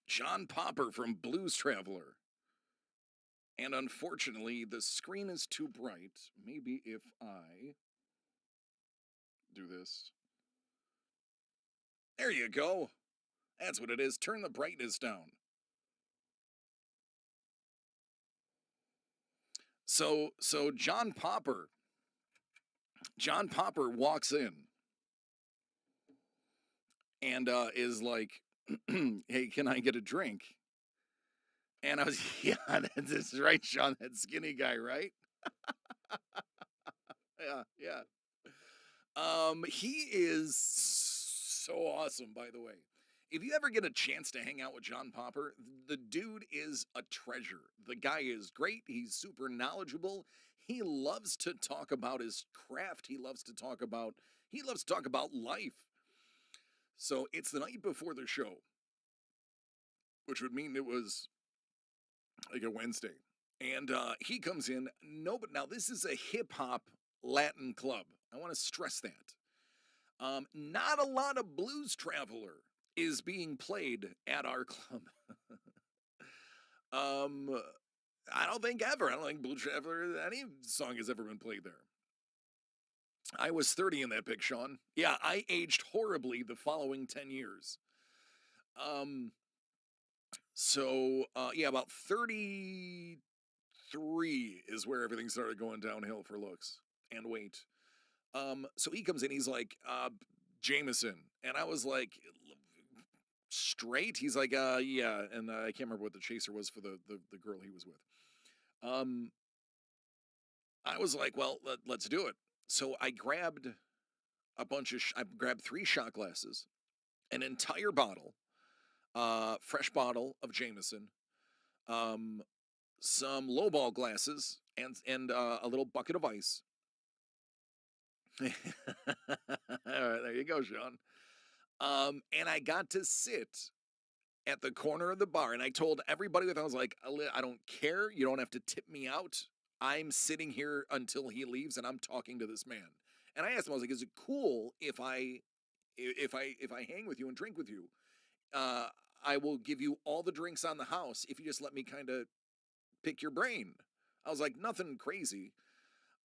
John Popper from Blues Traveler. And unfortunately, the screen is too bright. Maybe if I do this. There you go. That's what it is. Turn the brightness down. So John Popper walks in and is like, "Hey, can I get a drink?" And I was, yeah, that's right, Sean, that skinny guy, right? Yeah, yeah. He is so awesome, by the way. If you ever get a chance to hang out with John Popper, the dude is a treasure. The guy is great. He's super knowledgeable. He loves to talk about his craft. He loves to talk about life. So it's the night before the show, which would mean it was like a Wednesday. And he comes in. No, but now this is a hip hop Latin club. I want to stress that. Not a lot of Blues Traveler is being played at our club. um, I don't think ever. I don't think Blues Traveler, any song has ever been played there. I was 30 in that pic, Sean. Yeah, I aged horribly the following 10 years. Yeah, about 33 is where everything started going downhill for looks and weight. So he comes in, he's like, Jameson. And I was like, straight? He's like, yeah. And I can't remember what the chaser was for the girl he was with. I was like, well, let's do it. So I grabbed I grabbed 3 shot glasses, an entire bottle, fresh bottle of Jameson, um, some lowball glasses, and a little bucket of ice. All right, there you go, Sean. And I got to sit at the corner of the bar, and I told everybody that I was like, I don't care. You don't have to tip me out. I'm sitting here until he leaves, and I'm talking to this man. And I asked him, I was like, is it cool if I hang with you and drink with you? Uh, I will give you all the drinks on the house if you just let me kind of pick your brain. I was like, nothing crazy.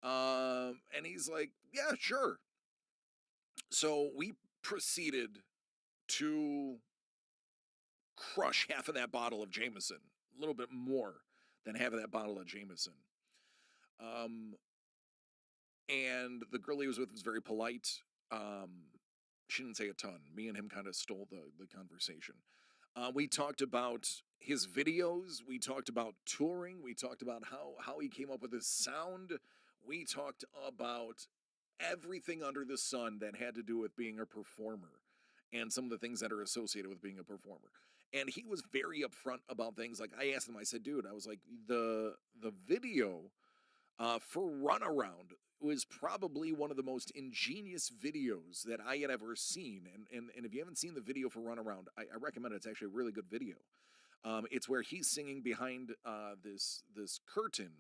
And he's like, yeah, sure. So we proceeded to crush half of that bottle of Jameson, a little bit more than half of that bottle of Jameson. Um, and the girl he was with was very polite. She didn't say a ton. Me and him kind of stole the conversation. We talked about his videos. We talked about touring. We talked about how he came up with his sound. We talked about everything under the sun that had to do with being a performer and some of the things that are associated with being a performer. And he was very upfront about things. Like I asked him, I said, dude, I was like, the video for Runaround was probably one of the most ingenious videos that I had ever seen. And if you haven't seen the video for Runaround, I recommend it. It's actually a really good video. It's where he's singing behind this curtain.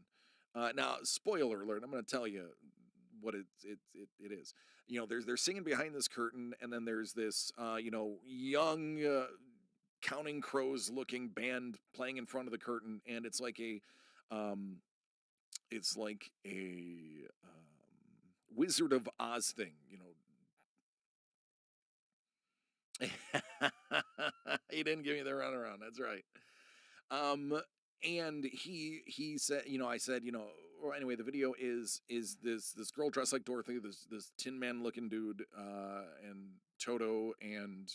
Now, spoiler alert! I'm going to tell you what it is. You know, they're singing behind this curtain, and then there's this young Counting Crows looking band playing in front of the curtain, and it's like a Wizard of Oz thing, He didn't give me the runaround. That's right. And he said, I said, or anyway, the video is this girl dressed like Dorothy, this Tin Man looking dude, and Toto, and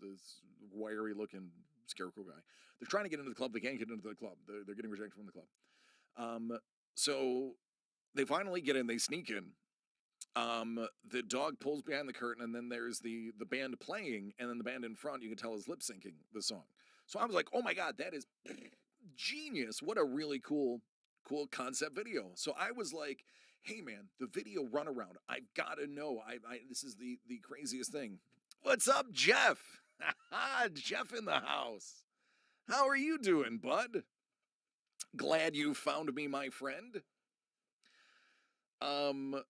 this wiry looking scarecrow guy. They're trying to get into the club. They can't get into the club. They're getting rejected from the club. So they finally get in. They sneak in. The dog pulls behind the curtain, and then there's the band playing, and then the band in front, you can tell, is lip syncing the song. So I was like, oh my god, that is genius. What a really cool concept video. So I was like, hey man, the video Runaround, I've got to know. This is the craziest thing. What's up, Jeff? Jeff in the house. How are you doing, bud? Glad you found me, my friend. Um,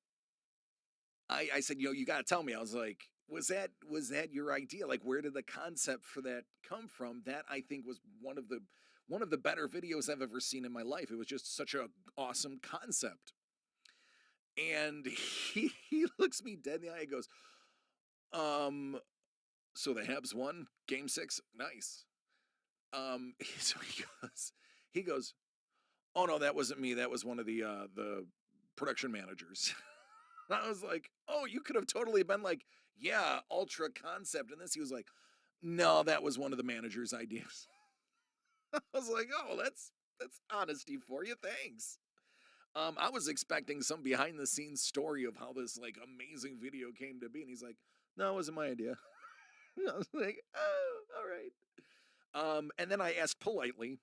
I said, you got to tell me. I was like, was that your idea? Like, where did the concept for that come from? That I think was one of the better videos I've ever seen in my life. It was just such a awesome concept. And he looks me dead in the eye and goes, um, so the Habs won game 6. Nice. So he goes, oh no, that wasn't me. That was one of the production managers. I was like, oh, you could have totally been like, yeah, ultra concept. And this, he was like, no, that was one of the manager's ideas. I was like, oh, that's honesty for you. Thanks. I was expecting some behind the scenes story of how this like amazing video came to be, and he's like, no, it wasn't my idea. I was like, oh, all right. And then I asked politely,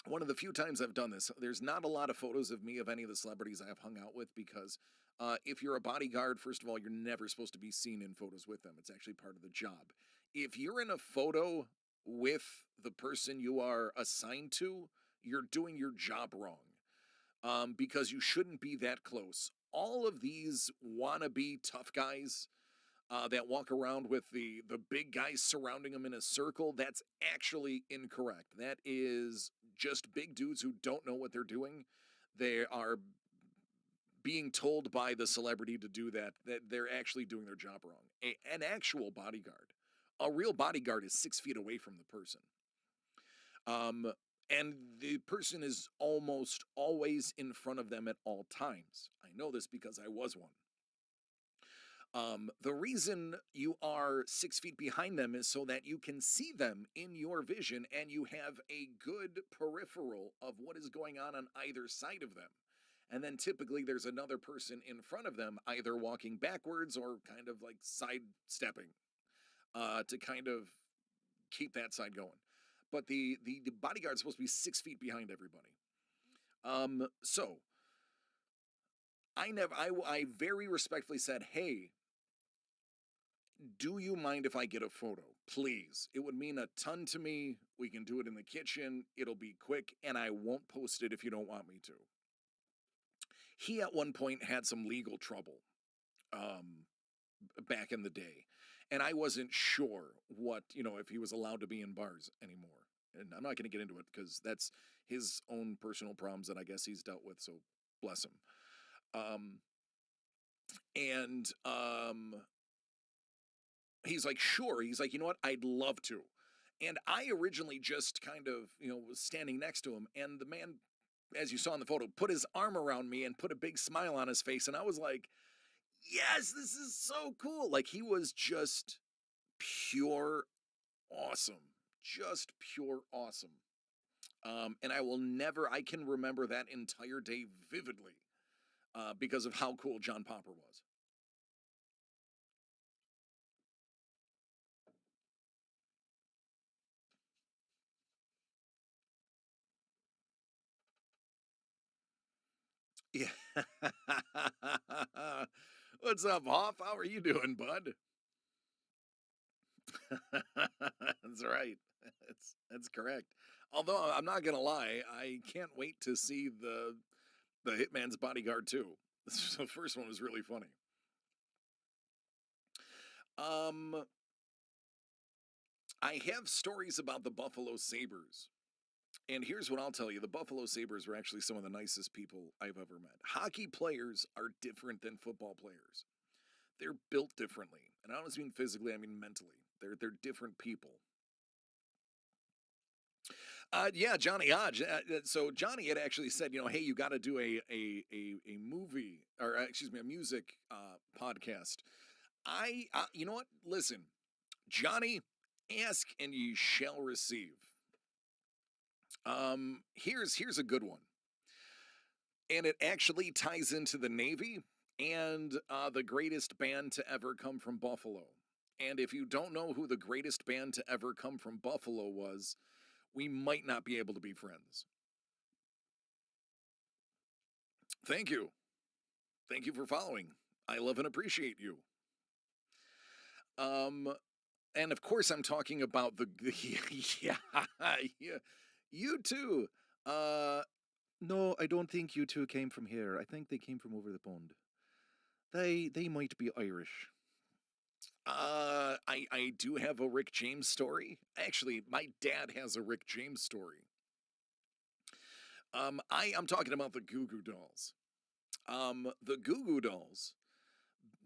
one of the few times I've done this, there's not a lot of photos of me of any of the celebrities I have hung out with because if you're a bodyguard, first of all, you're never supposed to be seen in photos with them. It's actually part of the job. If you're in a photo with the person you are assigned to, you're doing your job wrong because you shouldn't be that close. All of these wannabe tough guys that walk around with the big guys surrounding them in a circle, that's actually incorrect. That is just big dudes who don't know what they're doing. They are being told by the celebrity to do that, that they're actually doing their job wrong. An actual bodyguard, a real bodyguard is 6 feet away from the person. And the person is almost always in front of them at all times. I know this because I was one. The reason you are 6 feet behind them is so that you can see them in your vision and you have a good peripheral of what is going on either side of them. And then typically there's another person in front of them, either walking backwards or kind of like sidestepping to kind of keep that side going. But the bodyguard's supposed to be 6 feet behind everybody. So I very respectfully said, hey, do you mind if I get a photo? Please. It would mean a ton to me. We can do it in the kitchen. It'll be quick, and I won't post it if you don't want me to. He at one point had some legal trouble um, back in the day, and I wasn't sure what, if he was allowed to be in bars anymore. And I'm not going to get into it because that's his own personal problems that I guess he's dealt with, so bless him. Um, and he's like, sure. He's like, you know what? I'd love to. And I originally just kind of, was standing next to him. And the man, as you saw in the photo, put his arm around me and put a big smile on his face. And I was like, yes, this is so cool. Like, he was just pure awesome. Just pure awesome. And I can remember that entire day vividly because of how cool John Popper was. Yeah. What's up, Hoff? How are you doing, bud? That's right. That's correct. Although I'm not gonna lie, I can't wait to see the Hitman's Bodyguard too. The first one was really funny. Um, I have stories about the Buffalo Sabres. And here's what I'll tell you. The Buffalo Sabres were actually some of the nicest people I've ever met. Hockey players are different than football players. They're built differently. And I don't just mean physically, I mean mentally. They're different people. Yeah, Johnny Hodge. So Johnny had actually said, hey, you got to do a movie or excuse me, a music podcast. You know what? Listen, Johnny, ask and ye shall receive. Here's a good one, and it actually ties into the Navy and the greatest band to ever come from Buffalo. And if you don't know who the greatest band to ever come from Buffalo was, we might not be able to be friends. Thank you. Thank you for following. I love and appreciate you. Um, And of course, I'm talking about yeah, yeah, you too. Uh, no, I don't think you two came from here. I think they came from over the pond. They might be Irish. I do have a Rick James story. Actually, my dad has a Rick James story. I'm talking about the Goo Goo Dolls. The Goo Goo Dolls.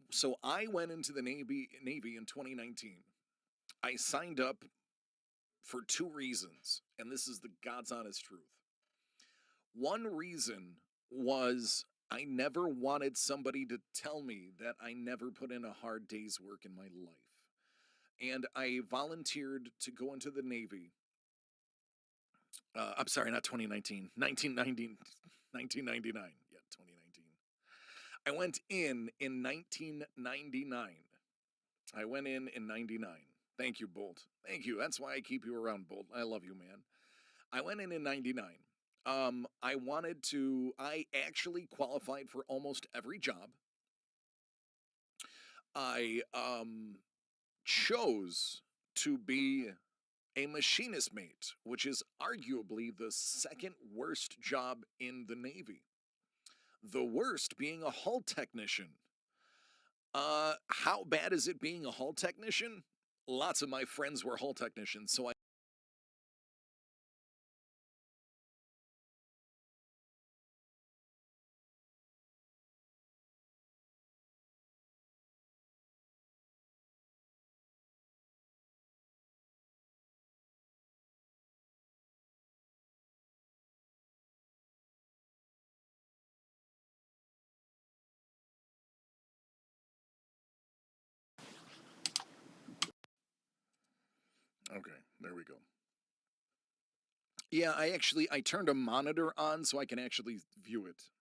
So I went into the Navy in 2019. I signed up for two reasons, and this is the God's honest truth. One reason was I never wanted somebody to tell me that I never put in a hard day's work in my life. And I volunteered to go into the Navy. I'm sorry, not 2019, 1999. Yeah, 2019. I went in 1999. I went in 99. Thank you, Bolt. Thank you. That's why I keep you around, Bolt. I love you, man. I went in 99. I actually qualified for almost every job. I chose to be a machinist mate, which is arguably the second worst job in the Navy. The worst being a hull technician. How bad is it being a hull technician? Lots of my friends were hull technicians, so I. Okay, there we go. Yeah, I turned a monitor on so I can actually view it.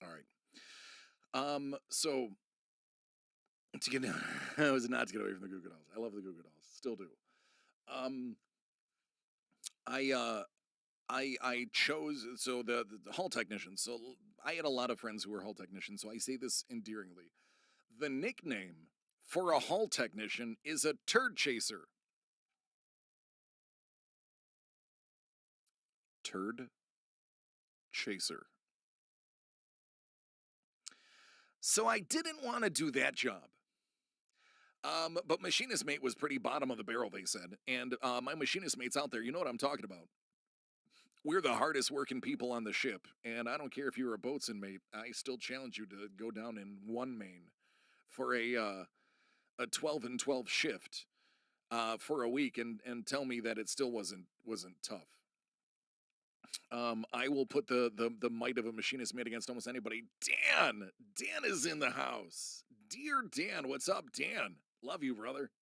All right. So to get I was not to get away from the Goo Goo Dolls. I love the Goo Goo Dolls, still do. Um, I I chose the hull technician. So I had a lot of friends who were hull technicians. So I say this endearingly. The nickname for a hull technician is a turd chaser. Turd chaser. So I didn't want to do that job. But machinist mate was pretty bottom of the barrel, they said. And my machinist mates out there, you know what I'm talking about. We're the hardest working people on the ship, and I don't care if you're a boatswain mate. I still challenge you to go down in one main for a 12 and 12 shift for a week, and tell me that it still wasn't tough. I will put the might of a machinist mate against almost anybody. Dan is in the house. Dear Dan, what's up, Dan? Love you, brother.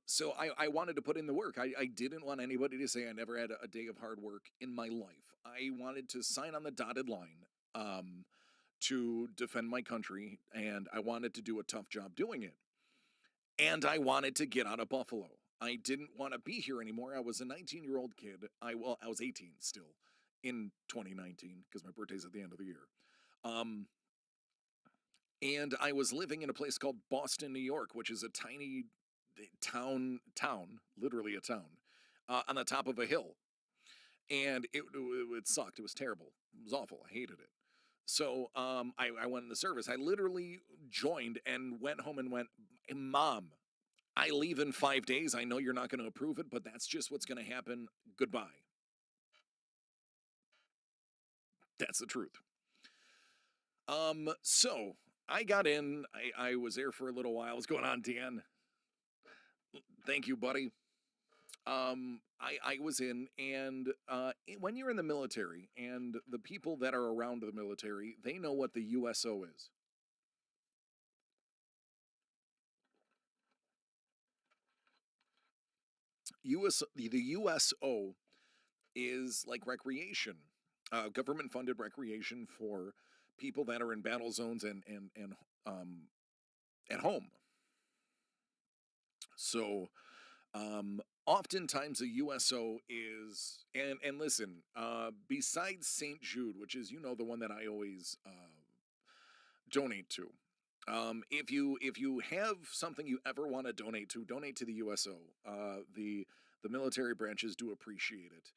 So I wanted to put in the work. I didn't want anybody to say I never had a day of hard work in my life. I wanted to sign on the dotted line to defend my country, and I wanted to do a tough job doing it. And I wanted to get out of Buffalo. I didn't want to be here anymore. I was a 19-year-old kid. I was 18 still in 2019 because my birthday's at the end of the year. And I was living in a place called Boston, New York, which is a tiny town, literally a town, on the top of a hill. And it sucked. It was terrible. It was awful. I hated it. So I went in the service. I literally joined and went home and went, Mom, I leave in 5 days. I know you're not going to approve it, but that's just what's going to happen. Goodbye. That's the truth. So I got in. I was there for a little while. What's going on, Dan? Thank you, buddy. I was in, and when you're in the military, and the people that are around the military, they know what the USO is. The USO is like recreation, government funded recreation for people that are in battle zones and at home. So Oftentimes a USO is, and listen, besides St. Jude, which is, the one that I always donate to. If you have something you ever want to donate to the USO. The military branches do appreciate it.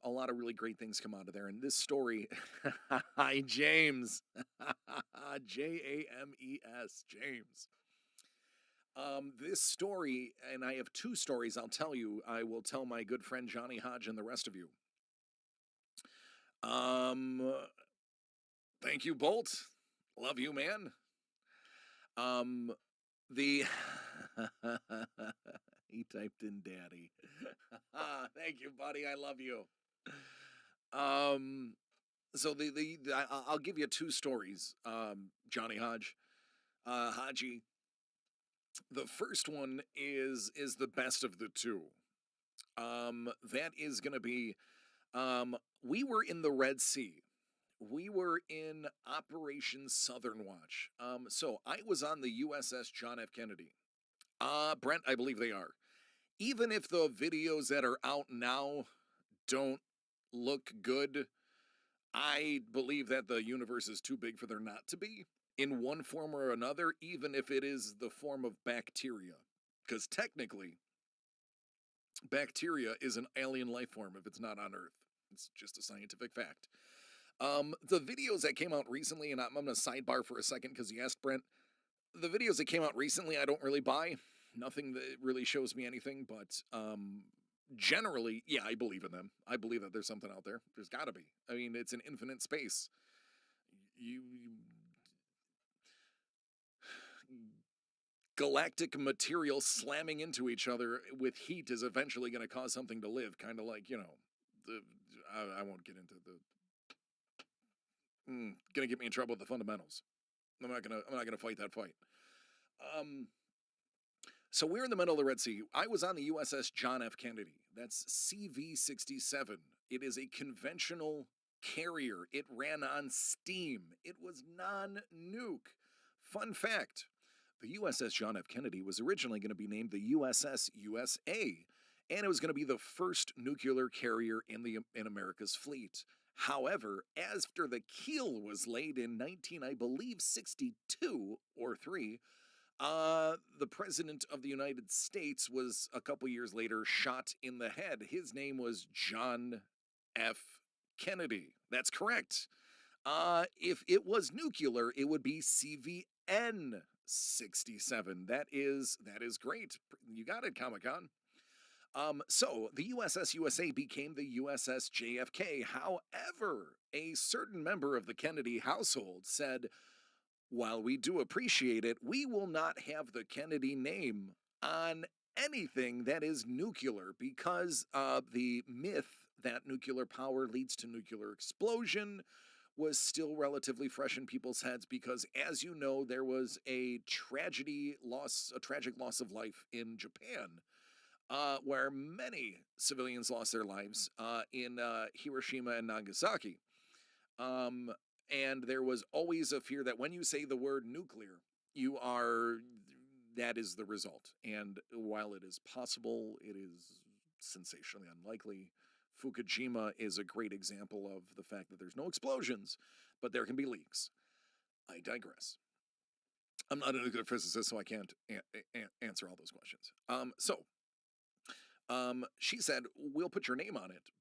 A lot of really great things come out of there. And this story, hi James, James, James. This story, and I have two stories. I'll tell you. I will tell my good friend Johnny Hodge and the rest of you. Um, Thank you, Bolt. Love you, man. Um, the he typed in daddy. Thank you, buddy. I love you. Um, so I'll give you two stories. Johnny Hodge, Haji. The first one is the best of the two. That is going to be. We were in the Red Sea. We were in Operation Southern Watch. So I was on the USS John F. Kennedy. Brent, I believe they are. Even if the videos that are out now don't look good, I believe that the universe is too big for there not to be in one form or another, even if it is the form of bacteria. Because technically, bacteria is an alien life form if it's not on Earth. It's just a scientific fact. The videos that came out recently, and I'm going to sidebar for a second because you asked Brent, the videos that came out recently, I don't really buy. Nothing that really shows me anything, but generally, yeah, I believe in them. I believe that there's something out there. There's got to be. I mean, it's an infinite space. You galactic material slamming into each other with heat is eventually going to cause something to live. Kind of like I won't get into the. Gonna get me in trouble with the fundamentals. I'm not gonna fight that fight. So we're in the middle of the Red Sea. I was on the USS John F. Kennedy. That's CV-67. It is a conventional carrier. It ran on steam. It was non-nuke. Fun fact, the USS John F. Kennedy was originally going to be named the USS USA, and it was going to be the first nuclear carrier in America's fleet. However, after the keel was laid in 19, I believe, 62 or 3, the president of the United States was a couple years later shot in the head. His name was John F. Kennedy. That's correct. If it was nuclear, it would be CVN 67. That is great. You got it, Comic-Con. So the USS USA became the USS JFK. However, a certain member of the Kennedy household said, while we do appreciate it, we will not have the Kennedy name on anything that is nuclear because the myth that nuclear power leads to nuclear explosion was still relatively fresh in people's heads because, as you know, there was a tragic loss of life in Japan, where many civilians lost their lives in Hiroshima and Nagasaki. And there was always a fear that when you say the word nuclear, that is the result. And while it is possible, it is sensationally unlikely. Fukushima is a great example of the fact that there's no explosions, but there can be leaks. I digress. I'm not a nuclear physicist, so I can't answer all those questions. She said, "We'll put your name on it.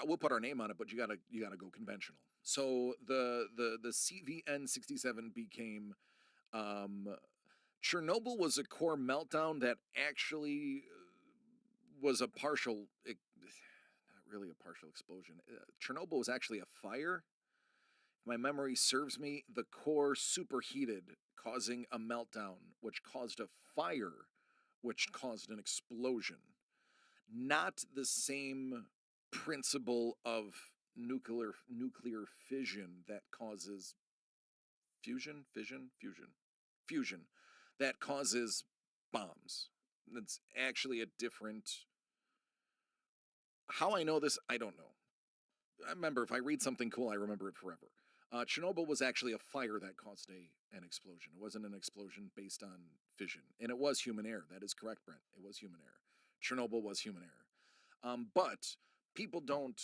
We'll put our name on it, but you gotta go conventional." So the CVN 67 became. Chernobyl was a core meltdown that actually was a partial, not really a partial explosion. Chernobyl was actually a fire. If my memory serves me, the core superheated, causing a meltdown, which caused a fire, which caused an explosion. Not the same principle of nuclear fission that causes fusion that causes bombs. It's actually a different. How I know this, I don't know. I remember if I read something cool, I remember it forever. Chernobyl was actually a fire that caused an explosion. It wasn't an explosion based on fission. And it was human error. That is correct, Brent. It was human error. Chernobyl was human error. But people don't,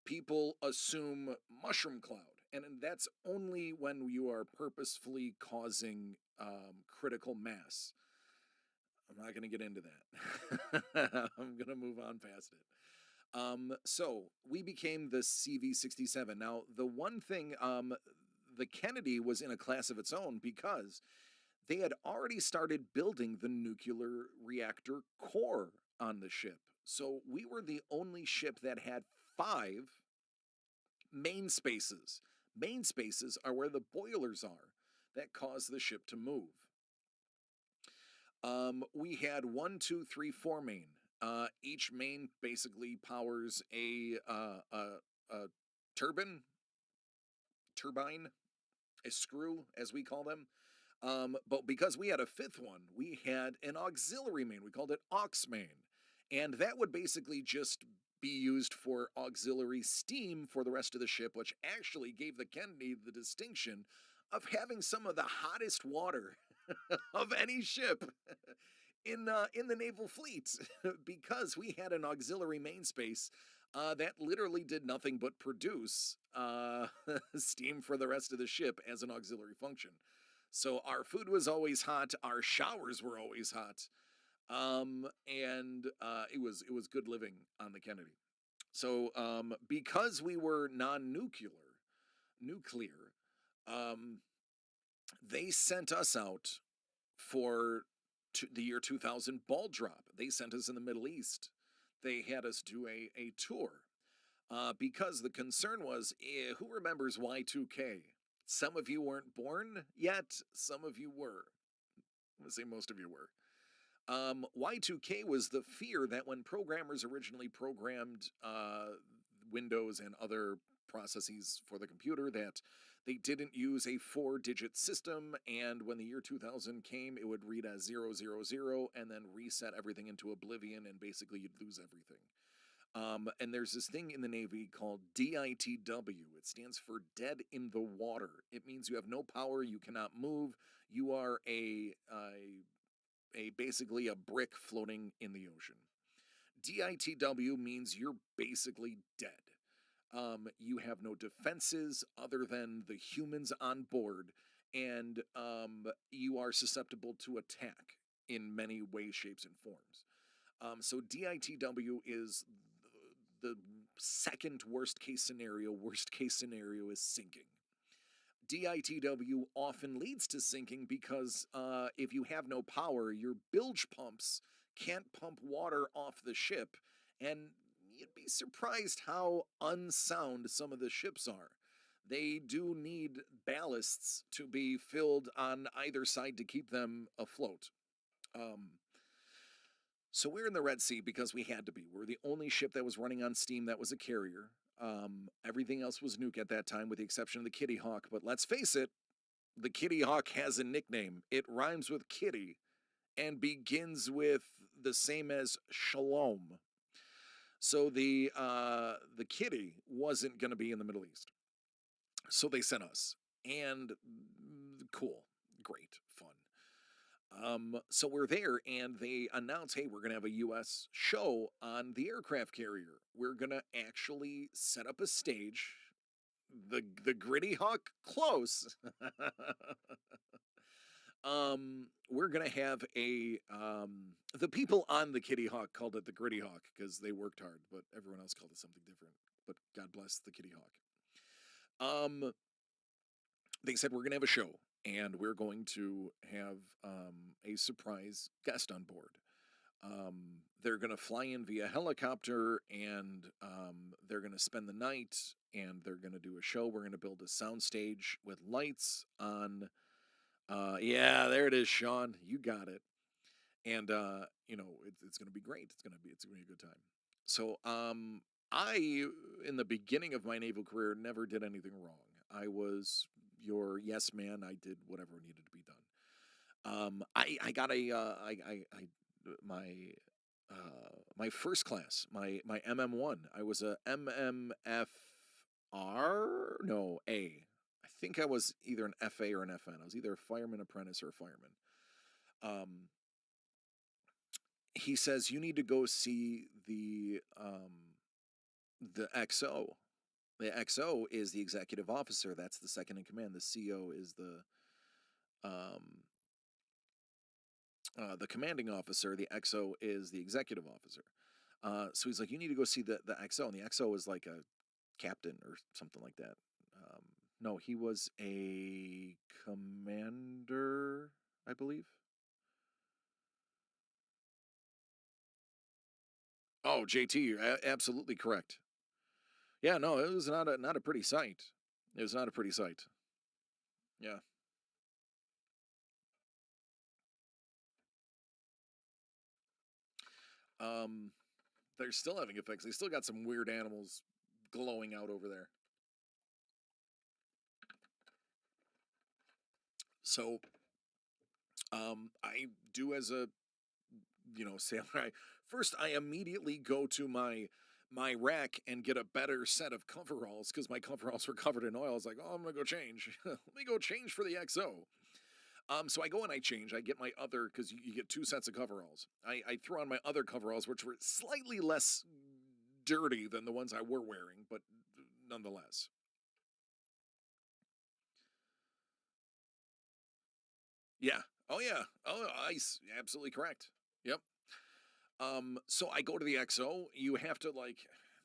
people assume mushroom cloud, and that's only when you are purposefully causing critical mass. I'm not going to get into that. I'm going to move on past it. So we became the CV-67. Now, the one thing, the Kennedy was in a class of its own because they had already started building the nuclear reactor core on the ship. So we were the only ship that had 5 main spaces. Main spaces are where the boilers are that cause the ship to move. We had 1, 2, 3, 4 main. Each main basically powers a turbine, a screw, as we call them. But because we had a 5th one, we had an auxiliary main. We called it aux main. And that would basically just be used for auxiliary steam for the rest of the ship, which actually gave the Kennedy the distinction of having some of the hottest water of any ship in the naval fleet because we had an auxiliary main space that literally did nothing but produce steam for the rest of the ship as an auxiliary function. So our food was always hot, our showers were always hot, and it was good living on the Kennedy. So because we were nuclear, um, they sent us out for the year 2000 ball drop. They sent us in the Middle East. They had us do a tour because the concern was who remembers Y2K? Some of you weren't born yet, some of you were. I'm going to say most of you were. Y2K was the fear that when programmers originally programmed Windows and other processes for the computer, that they didn't use a 4-digit system, and when the year 2000 came, it would read as 000 and then reset everything into oblivion, and basically you'd lose everything. And there's this thing in the Navy called DITW. It stands for dead in the water. It means you have no power, you cannot move, you are a basically a brick floating in the ocean. DITW means you're basically dead. You have no defenses other than the humans on board, and you are susceptible to attack in many ways, shapes, and forms. So DITW is the second worst case scenario. Worst case scenario is sinking. DITW often leads to sinking because if you have no power, your bilge pumps can't pump water off the ship, and you'd be surprised how unsound some of the ships are. They do need ballasts to be filled on either side to keep them afloat. So we're in the Red Sea because we had to be. We're the only ship that was running on steam that was a carrier. Everything else was nuke at that time, with the exception of the Kitty Hawk. But let's face it, the Kitty Hawk has a nickname. It rhymes with kitty and begins with the same as shalom. So the kitty wasn't going to be in the Middle East. So they sent us. And cool, great, fun. So we're there, and they announce, hey, we're going to have a U.S. show on the aircraft carrier. We're going to actually set up a stage. The Gritty Hawk close. We're gonna have the people on the Kitty Hawk called it the Gritty Hawk because they worked hard, but everyone else called it something different. But God bless the Kitty Hawk. They said we're gonna have a show, and we're going to have a surprise guest on board. They're gonna fly in via helicopter, and they're gonna spend the night, and they're gonna do a show. We're gonna build a sound stage with lights on. Yeah, there it is, Sean. You got it. And it's going to be great. It's going to be a good time. So, I in the beginning of my naval career never did anything wrong. I was your yes man. I did whatever needed to be done. I got my first class, my MM1. I was a MMFR, no A. I think I was either an FA or an FN. I was either a fireman apprentice or a fireman. Um, he says you need to go see the XO. The XO is the executive officer. That's the second in command. The CO is um, the commanding officer. The XO is the executive officer. So he's like, you need to go see the XO, and the XO is like a captain or something like that. Um, no, he was a commander, I believe. Oh, JT, you're absolutely correct. Yeah, no, it was not a pretty sight. It was not a pretty sight. Yeah. Um, they're still having effects. They still got some weird animals glowing out over there. So, I do as a sailor. I immediately go to my rack and get a better set of coveralls because my coveralls were covered in oil. I was like, oh, I'm gonna go change. Let me go change for the XO. So I go and I change. I get my other because you get two sets of coveralls. I throw on my other coveralls, which were slightly less dirty than the ones I were wearing, but nonetheless. Yeah. Oh yeah. Oh, ice. Absolutely correct. Yep. So I go to the XO. You have to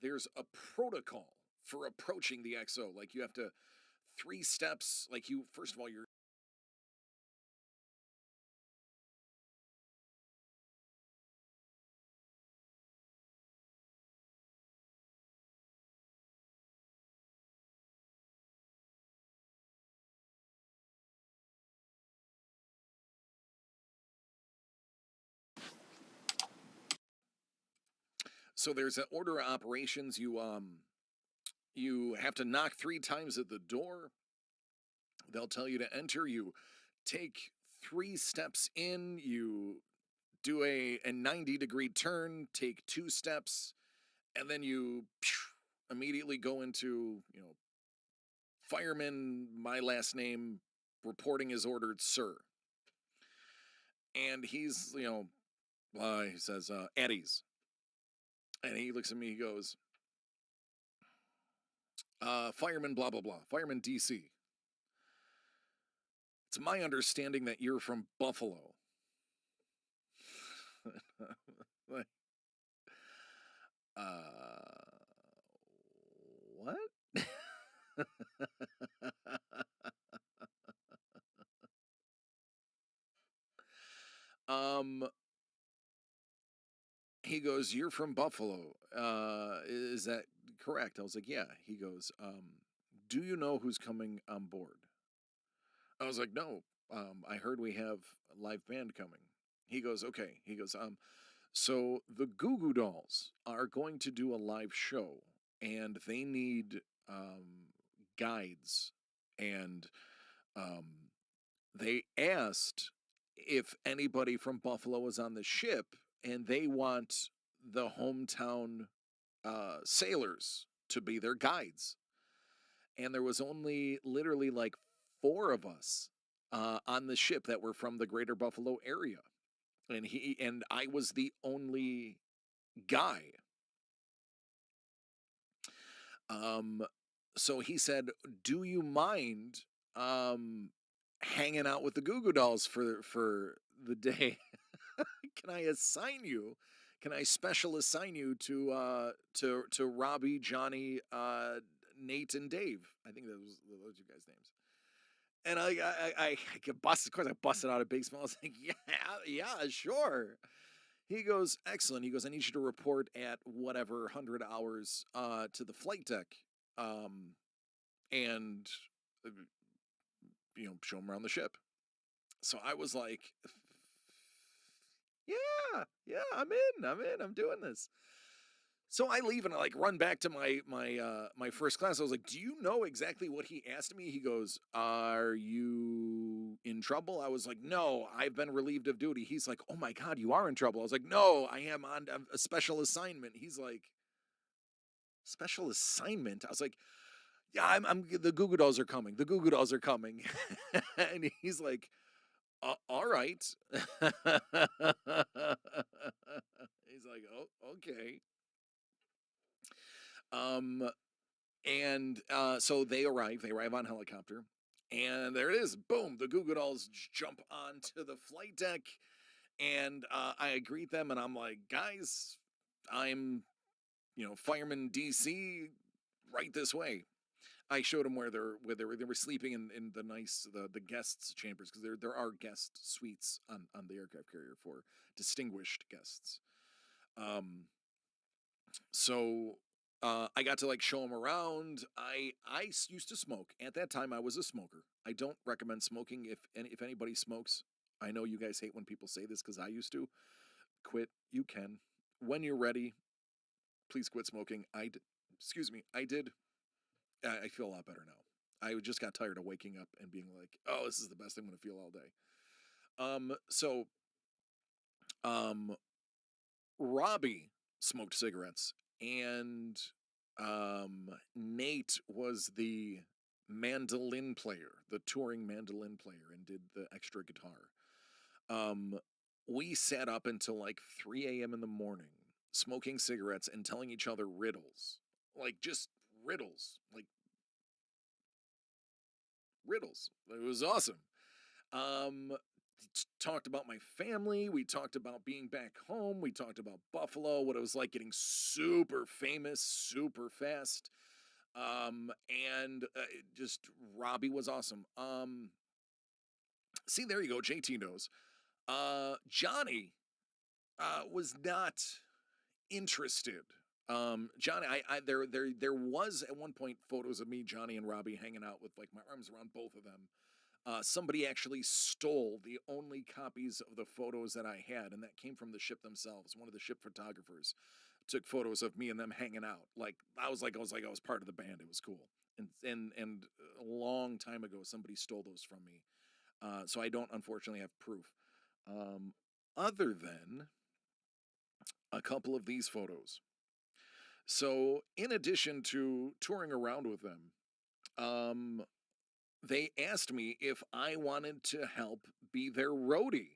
there's a protocol for approaching the XO. Like you have to three steps. Like you, first of all, you're so there's an order of operations. You have to knock three times at the door. They'll tell you to enter. You take three steps in. You do a 90-degree turn. Take two steps, and then you immediately go into fireman. My last name. Reporting is ordered, sir. And he's he says at ease, and he looks at me. He goes, fireman, blah blah blah, fireman DC. It's my understanding that you're from Buffalo. Like, what? um, he goes, "You're from Buffalo. Is that correct?" I was like, "Yeah." He goes, "Do you know who's coming on board?" I was like, "No. I heard we have a live band coming." He goes, "Okay." He goes, "So the Goo Goo Dolls are going to do a live show, and they need guides, and um, they asked if anybody from Buffalo was on the ship, and they want the hometown sailors to be their guides." And there was only literally like four of us on the ship that were from the greater Buffalo area. And I was the only guy. Um, so he said, "Do you mind um, hanging out with the Goo Goo Dolls for the day? Can I assign you? Can I special assign you to Robbie, Johnny, Nate, and Dave? I think those you guys' names." And I get busted. Of course, I busted out a big smile. I was like, "Yeah, yeah, sure." He goes, "Excellent." He goes, "I need you to report at whatever 100 hours to the flight deck, um, and uh, show him around the ship." So I was like, "Yeah, yeah, I'm doing this." So I leave and I run back to my first class. I was like, "Do you know exactly what he asked me?" He goes, "Are you in trouble?" I was like, "No, I've been relieved of duty." He's like, "Oh my God, you are in trouble." I was like, "No, I am on a special assignment." He's like, "Special assignment?" I was like, "Yeah, I'm the Goo Goo Dolls are coming. The Goo Goo Dolls are coming." And he's like, All right. He's like, oh, okay. Um, and so they arrive on helicopter, and there it is. Boom, the Goo Goo Dolls jump onto the flight deck, and I greet them, and I'm like, guys, I'm, fireman DC, right this way. I showed them where they were sleeping in the nice the guests chambers, because there are guest suites on the aircraft carrier for distinguished guests. Um, so I got to like show them around. Used to smoke at that time. I was a smoker. I don't recommend smoking if anybody smokes. I know you guys hate when people say this because I used to quit. You can when you're ready. Please quit smoking. Excuse me. I did. I feel a lot better now. I just got tired of waking up and being like, "Oh, this is the best I'm going to feel all day." So, um, Robbie smoked cigarettes, and Nate was the mandolin player, the touring mandolin player, and did the extra guitar. Um, we sat up until like 3 a.m. in the morning, smoking cigarettes and telling each other riddles, like just riddles, like riddles. It was awesome. Um, Talked about my family. We talked about being back home. We talked about Buffalo, what it was like getting super famous, super fast. And just Robbie was awesome. See, there you go. JT knows. Johnny was not interested. Johnny, there was at one point photos of me, Johnny, and Robbie hanging out with like my arms around both of them. Somebody actually stole the only copies of the photos that I had, and that came from the ship themselves. One of the ship photographers took photos of me and them hanging out. I was part of the band. It was cool. And a long time ago, somebody stole those from me. So I don't unfortunately have proof. Um, Other than a couple of these photos. So in addition to touring around with them, um, they asked me if I wanted to help be their roadie.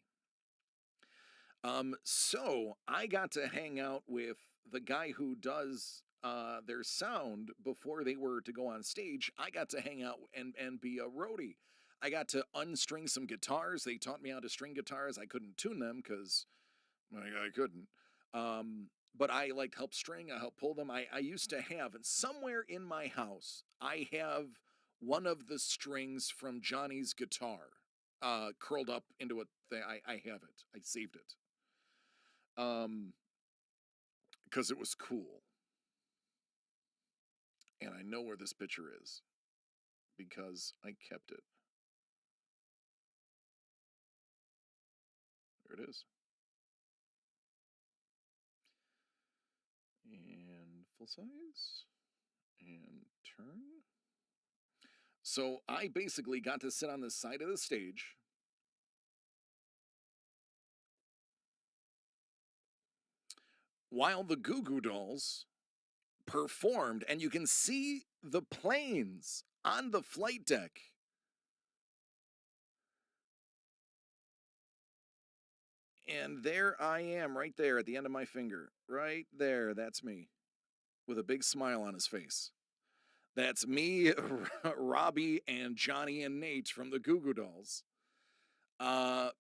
So I got to hang out with the guy who does their sound before they were to go on stage. I got to hang out and be a roadie. I got to unstring some guitars. They taught me how to string guitars. I couldn't tune them because I couldn't. But I like help string. I help pull them. I used to have, and somewhere in my house, I have one of the strings from Johnny's guitar curled up into a thing. I have it. I saved it. Um, because it was cool. And I know where this picture is because I kept it. There it is. And full size. And turn. So I basically got to sit on the side of the stage while the Goo Goo Dolls performed, and you can see the planes on the flight deck. And there I am, right there at the end of my finger. Right there, that's me, with a big smile on his face. That's me, Robbie, and Johnny and Nate from the Goo Goo Dolls,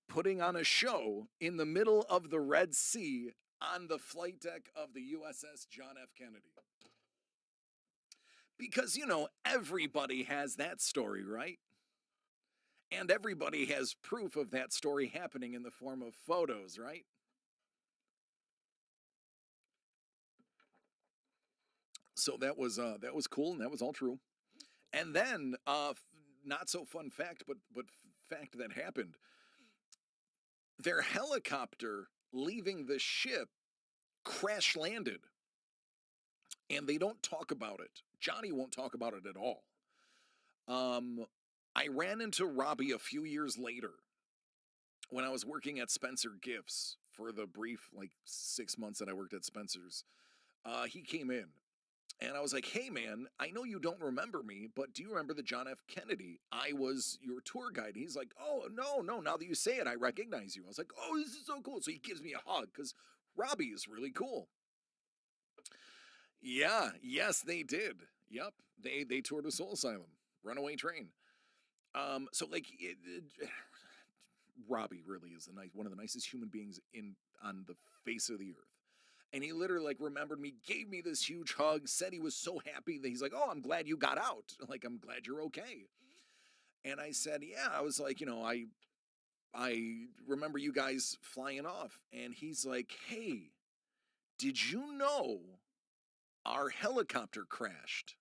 putting on a show in the middle of the Red Sea on the flight deck of the USS John F. Kennedy. Because, everybody has that story, right? And everybody has proof of that story happening in the form of photos, right? So that was cool, and that was all true. And then, not so fun fact, but fact that happened. Their helicopter leaving the ship crash landed, and they don't talk about it. Johnny won't talk about it at all. I ran into Robbie a few years later when I was working at Spencer Gifts for the brief like 6 months that I worked at Spencer's. He came in And I was like, hey, man, I know you don't remember me, but do you remember the John F. Kennedy? I was your tour guide. He's like, oh, no, no. Now that you say it, I recognize you. I was like, oh, this is so cool. So he gives me a hug because Robbie is really cool. Yeah, yes, they did. Yep, they toured a Soul Asylum, Runaway Train. So like Robbie really is one of the nicest human beings in on the face of the earth. And he literally like remembered me, gave me this huge hug, said he was so happy that he's like, "Oh, I'm glad you got out. Like I'm glad you're okay." And I said, "Yeah." I was like, I remember you guys flying off. And he's like, "Hey, did you know our helicopter crashed?"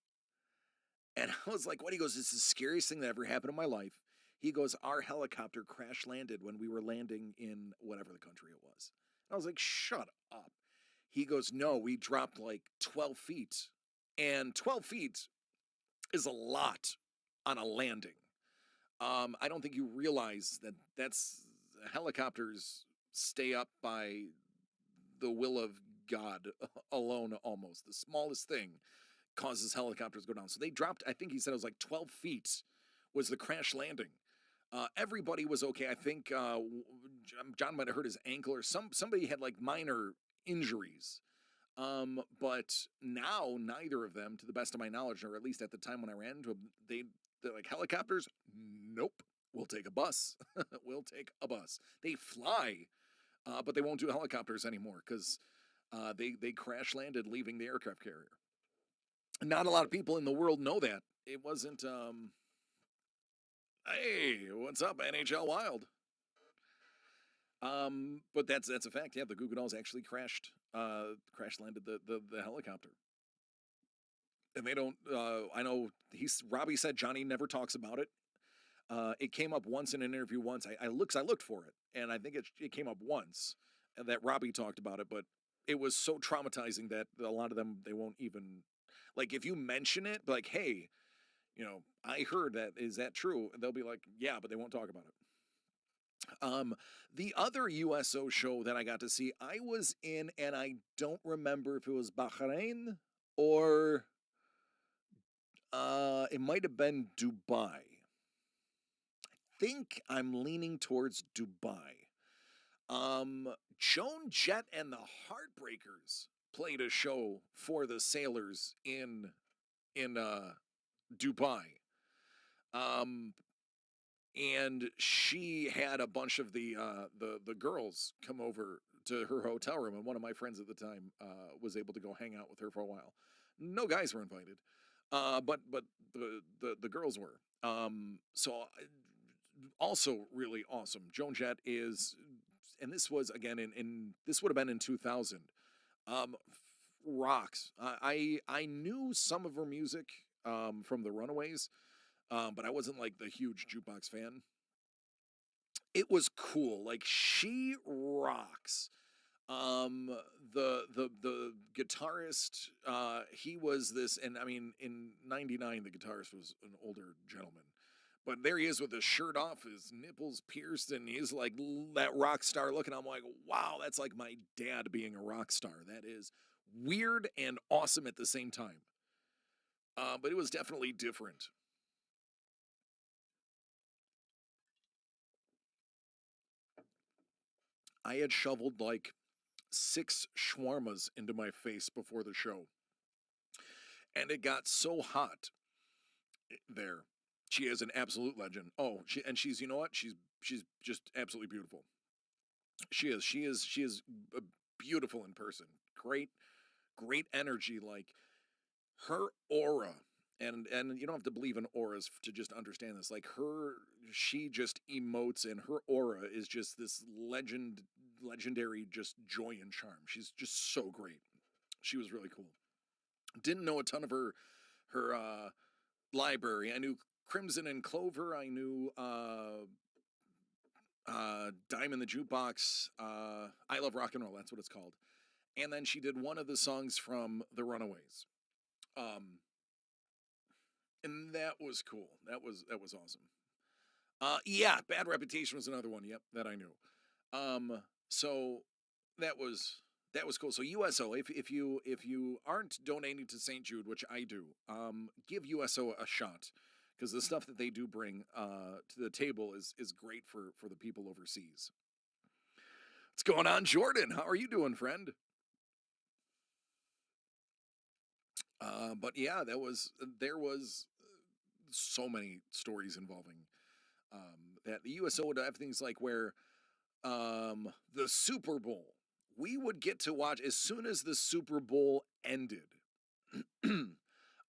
And I was like, "What?" He goes, "This is the scariest thing that ever happened in my life." He goes, "Our helicopter crash landed when we were landing in whatever the country it was." I was like, "Shut up." He goes, "No, we dropped like 12 feet." And 12 feet is a lot on a landing. I don't think you realize that helicopters stay up by the will of God alone almost. The smallest thing causes helicopters to go down. So they dropped, I think he said it was like 12 feet was the crash landing. Everybody was okay. I think John might have hurt his ankle or somebody had like minor injuries. But now neither of them, to the best of my knowledge, or at least at the time when I ran into them, they're like helicopters. Nope, we'll take a bus. We'll take a bus. They fly, but they won't do helicopters anymore because they crash landed leaving the aircraft carrier. Not a lot of people in the world know that. It wasn't. Hey, what's up, NHL Wild? But that's a fact. Yeah, the Goo Goo Dolls actually crash landed the helicopter. And they don't. I know Robbie said Johnny never talks about it. It came up once in an interview once. I looked for it, and I think it came up once that Robbie talked about it, but it was so traumatizing that a lot of them they won't even like if you mention it, like, hey, I heard that. Is that true? They'll be like, yeah, but they won't talk about it. The other USO show that I got to see, I was in, and I don't remember if it was Bahrain or it might have been Dubai. I think I'm leaning towards Dubai. Joan Jett and the Heartbreakers played a show for the sailors in Dubai. And she had a bunch of the girls come over to her hotel room, and one of my friends at the time was able to go hang out with her for a while. No guys were invited, but the girls were. So also really awesome. Joan Jett is, and this was again in this would have been in 2000. Um, Rocks. I knew some of her music from the Runaways, but I wasn't like the huge jukebox fan. It was cool. Like she rocks. Um, the guitarist, he was this, and I mean, in '99, the guitarist was an older gentleman, but there he is with his shirt off, his nipples pierced, and he's like that rock star looking. I'm like, wow, that's like my dad being a rock star. That is weird and awesome at the same time. But it was definitely different. I had shoveled like 6 shawarmas into my face before the show, and it got so hot there. She is an absolute legend. Oh, she's, you know what? She's just absolutely beautiful. She is beautiful in person. Great energy. Like her aura, and you don't have to believe in auras to just understand this. Like she just emotes, and her aura is just this legendary, just joy and charm. She's just so great. She was really cool. Didn't know a ton of her library. I knew Crimson and Clover. I knew Diamond the Jukebox. I Love Rock and Roll. That's what it's called. And then she did one of the songs from The Runaways. Um, and that was cool. That was awesome. Yeah, Bad Reputation was another one. Yep, that I knew. So that was That was cool. So USO, if you aren't donating to St. Jude, which I do, give USO a shot because the stuff that they do bring to the table is great for the people overseas. What's going on, Jordan? How are you doing, friend? But yeah, there was so many stories involving that the USO would have things like where the Super Bowl we would get to watch as soon as the Super Bowl ended.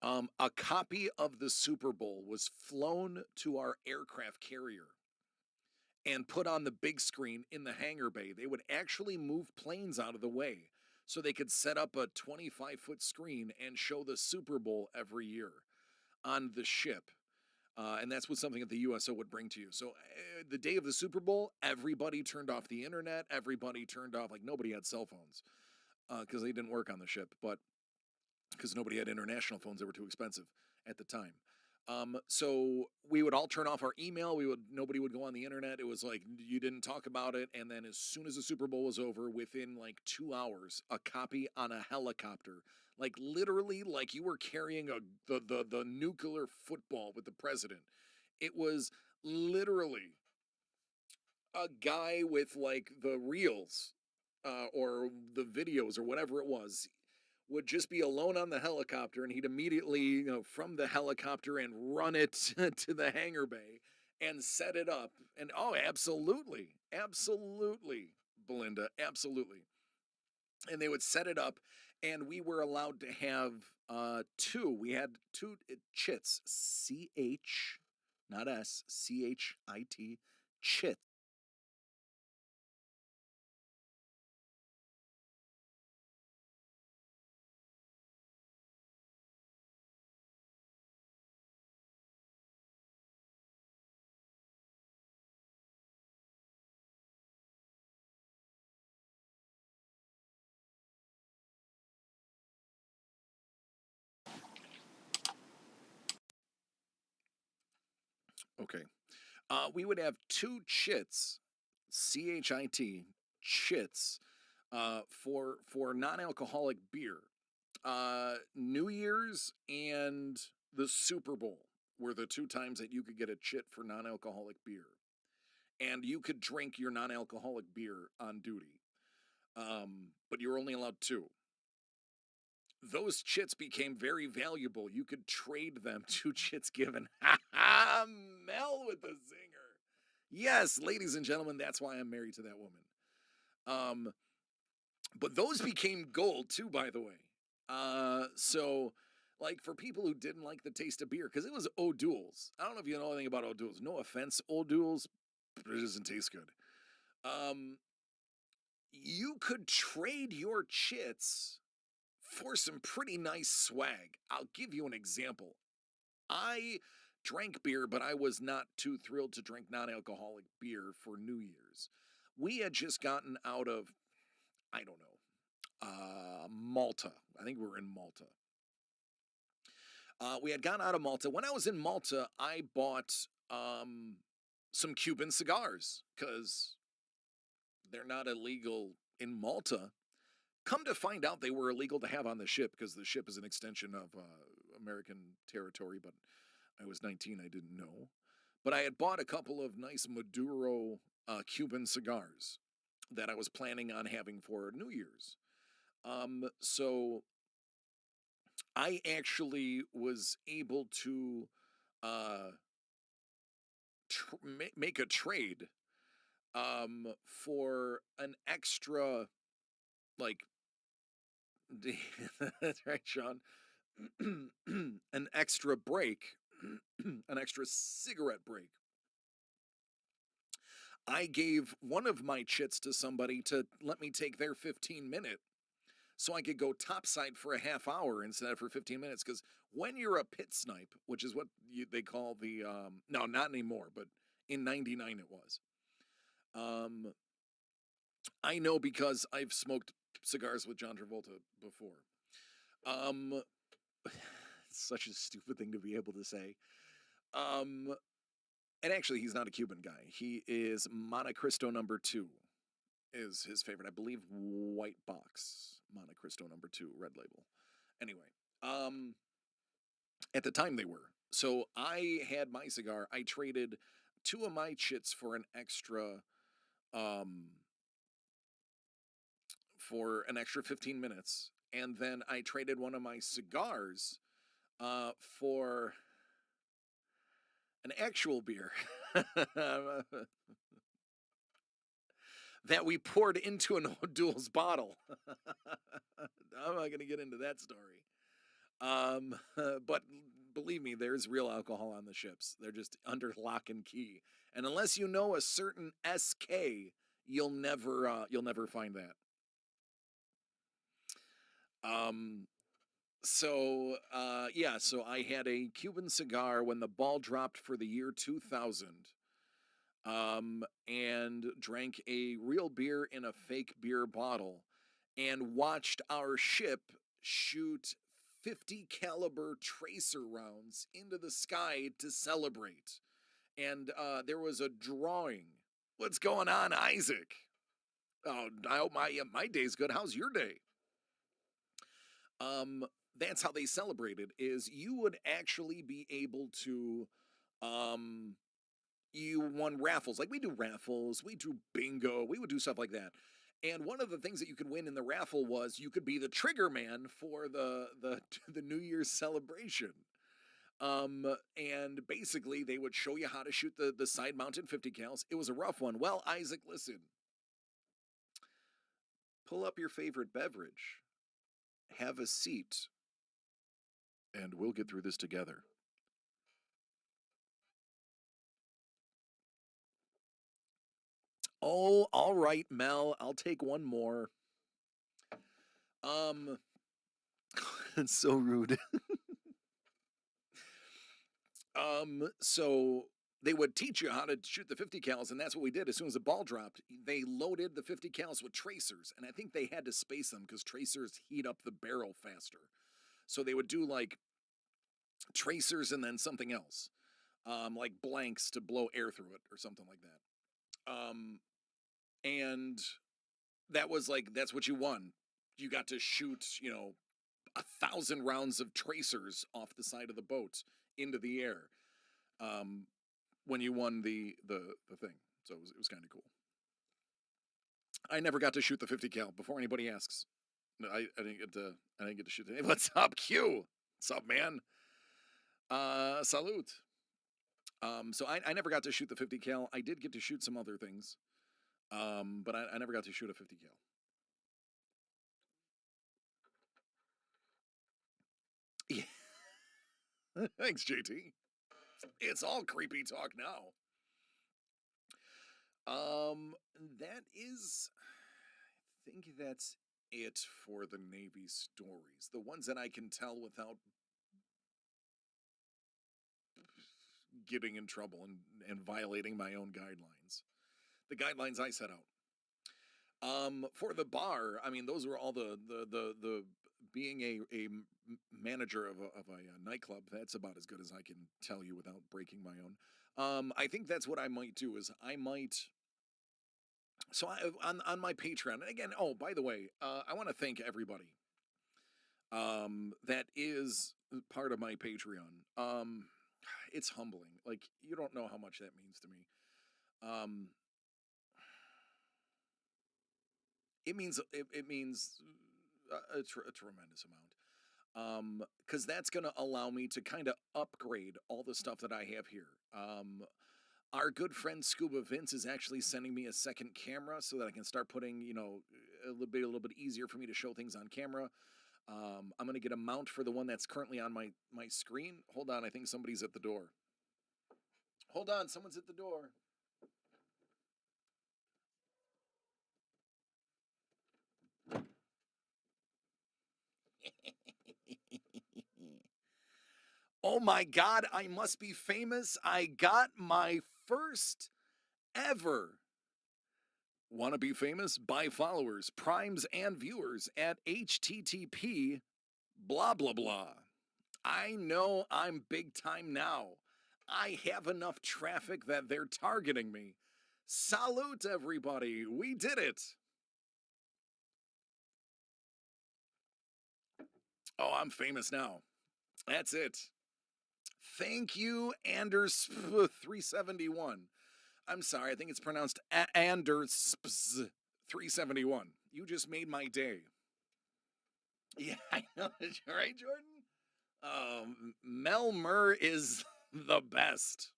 A copy of the Super Bowl was flown to our aircraft carrier and put on the big screen in the hangar bay. They would actually move planes out of the way so they could set up a 25-foot screen and show the Super Bowl every year on the ship. And that's what something that the USO would bring to you. So the day of the Super Bowl, everybody turned off the internet. Everybody turned off, like nobody had cell phones because they didn't work on the ship. But because nobody had international phones, they were too expensive at the time. So we would all turn off our email. Nobody would go on the internet. It was like you didn't talk about it. And then as soon as the Super Bowl was over, within like 2 hours, a copy on a helicopter, like literally, like you were carrying the nuclear football with the president. It was literally a guy with like the reels or the videos or whatever it was would just be alone on the helicopter and he'd immediately, from the helicopter and run it to the hangar bay and set it up. And oh, absolutely, absolutely, Belinda, absolutely. And they would set it up, and we were allowed to have two. We had two chits, CH, not S, CHIT, chits. Okay. We would have two chits, CHIT, chits, for non-alcoholic beer. New Year's and the Super Bowl were the two times that you could get a chit for non-alcoholic beer, and you could drink your non-alcoholic beer on duty. But you were only allowed two. Those chits became very valuable. You could trade them. Two chits given. Ha ha! Mel with the zinger. Yes, ladies and gentlemen, that's why I'm married to that woman. Um, but those became gold too, by the way. So like for people who didn't like the taste of beer, because it was O'Doul's. I don't know if you know anything about O'Doul's. No offense, O'Doul's, but it doesn't taste good. Um, you could trade your chits for some pretty nice swag. I'll give you an example. I drank beer, but I was not too thrilled to drink non alcoholic beer for New Year's. We had just gotten out of, I don't know, Malta. I think we were in Malta. We had gotten out of Malta. When I was in Malta, I bought some Cuban cigars because they're not illegal in Malta. Come to find out, they were illegal to have on the ship because the ship is an extension of American territory. But I was 19, I didn't know. But I had bought a couple of nice Maduro Cuban cigars that I was planning on having for New Year's. So I actually was able to uh, make a trade for an extra, like, that's right, Sean, an extra break, an extra cigarette break. I gave one of my chits to somebody to let me take their 15-minute so I could go topside for a half hour instead of for 15 minutes. Because when you're a pit snipe, which is what they call the, no, not anymore, but in 99 it was. I know because I've smoked cigars with John Travolta before. Um, it's such a stupid thing to be able to say. Um, and actually, he's not a Cuban guy. He is Montecristo number 2. is his favorite. I believe White Box, Monte Cristo number 2, red label. Anyway, um, at the time they were. So I had my cigar. I traded 2 of my chits um, for an extra 15 minutes, and then I traded one of my cigars for an actual beer that we poured into an O'Doul's bottle. I'm not going to get into that story. But believe me, there's real alcohol on the ships. They're just under lock and key. And unless you know a certain SK, you'll never find that. Um, so I had a Cuban cigar when the ball dropped for the year 2000. And drank a real beer in a fake beer bottle and watched our ship shoot 50 caliber tracer rounds into the sky to celebrate. And there was a drawing. What's going on, Isaac? Oh, I hope my day's good. How's your day? Um, that's how they celebrated. Is you would actually be able to, um, you won raffles. Like we do raffles, we do bingo, we would do stuff like that. And one of the things that you could win in the raffle was you could be the trigger man for the the New Year's celebration. And basically they would show you how to shoot the side mounted 50 cals. It was a rough one. Well, Isaac, listen. Pull up your favorite beverage. Have a seat, and we'll get through this together. Oh, all right, Mel. I'll take one more. Um, it's so rude. So they would teach you how to shoot the 50 cals, and that's what we did. As soon as the ball dropped, they loaded the 50 cals with tracers, and I think they had to space them because tracers heat up the barrel faster. So they would do like tracers and then something else, like blanks to blow air through it or something like that. And that was like that's what you won. You got to shoot, 1,000 rounds of tracers off the side of the boat into the air. Um, when you won the thing. So it was kind of cool. I never got to shoot the 50 cal before anybody asks. No, I didn't get to shoot it. Hey, what's up, Q? What's up, man? Salute. So I never got to shoot the 50 cal. I did get to shoot some other things. But I never got to shoot a 50 cal. Yeah. Thanks, JT. It's all creepy talk now. That is, I think that's it for the Navy stories. The ones that I can tell without getting in trouble and violating my own guidelines. The guidelines I set out. For the bar, I mean, those were all the being a manager of a nightclub. That's about as good as I can tell you without breaking my own. I think that's what I might do is I might. So on my Patreon, and again, oh, by the way, I want to thank everybody that is part of my Patreon. It's humbling. Like you don't know how much that means to me. Um, it means a tremendous amount. Because that's going to allow me to kind of upgrade all the stuff that I have here. Our good friend Scuba Vince is actually sending me a second camera so that I can start putting, a little bit easier for me to show things on camera. I'm going to get a mount for the one that's currently on my screen. Hold on, I think somebody's at the door. Hold on, someone's at the door. Oh my God, I must be famous. I got my first ever want to be famous by followers, primes, and viewers at http blah blah blah. I know I'm big time now. I have enough traffic that they're targeting me. Salute, everybody. We did it. Oh, I'm famous now. That's it. Thank you, Anders 371. I'm sorry, I think it's pronounced Anders 371. You just made my day. Yeah, I know. Right, Jordan? Mel Murr is the best.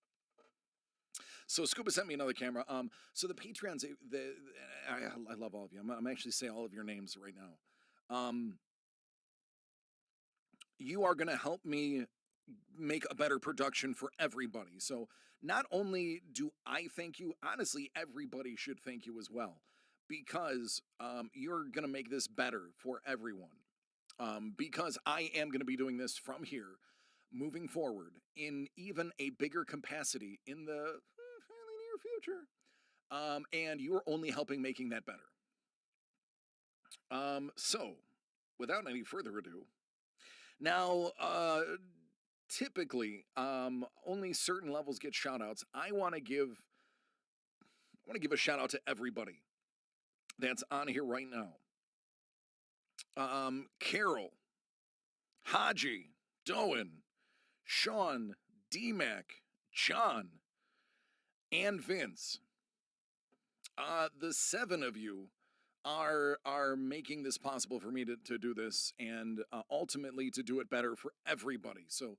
So Scuba sent me another camera. So the Patreons, I love all of you. I'm actually saying all of your names right now. You are going to help me make a better production for everybody. So not only do I thank you, honestly, everybody should thank you as well, because you're going to make this better for everyone. Because I am going to be doing this from here, moving forward in even a bigger capacity in the fairly near future. And you're only helping making that better. So, without any further ado, now, typically, only certain levels get shout outs. I want to give a shout out to everybody that's on here right now. Carol, Haji, Doan, Sean, D-Mac, John, and Vince. The 7 of you are making this possible for me to do this, and ultimately to do it better for everybody. So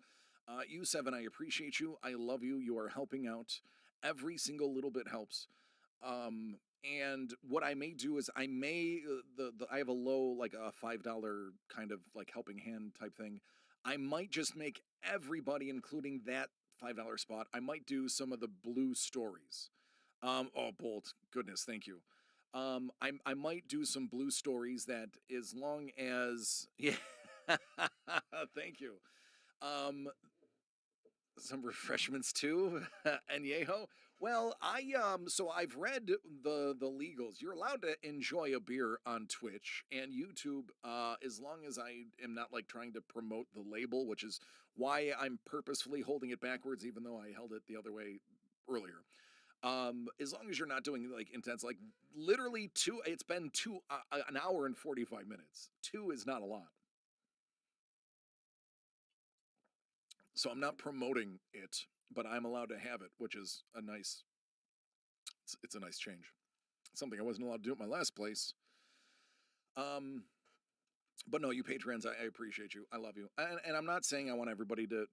you 7, I appreciate you. I love you. You are helping out. Every single little bit helps. And what I may do is I may I have a low, like a $5 kind of like helping hand type thing. I might just make everybody, including that $5 spot, I might do some of the blue stories. Oh, Bolt, goodness, thank you. I might do some blue stories that, as long as, yeah, thank you. Some refreshments too, and yeho. Well, so I've read the legals. You're allowed to enjoy a beer on Twitch and YouTube, as long as I am not like trying to promote the label, which is why I'm purposefully holding it backwards, even though I held it the other way earlier. As long as you're not doing like intense, like literally it's been an hour and 45 minutes. 2 is not a lot. So I'm not promoting it, but I'm allowed to have it, which is it's a nice change. Something I wasn't allowed to do at my last place. Um, but no, you patrons, I appreciate you. I love you. And I'm not saying I want everybody to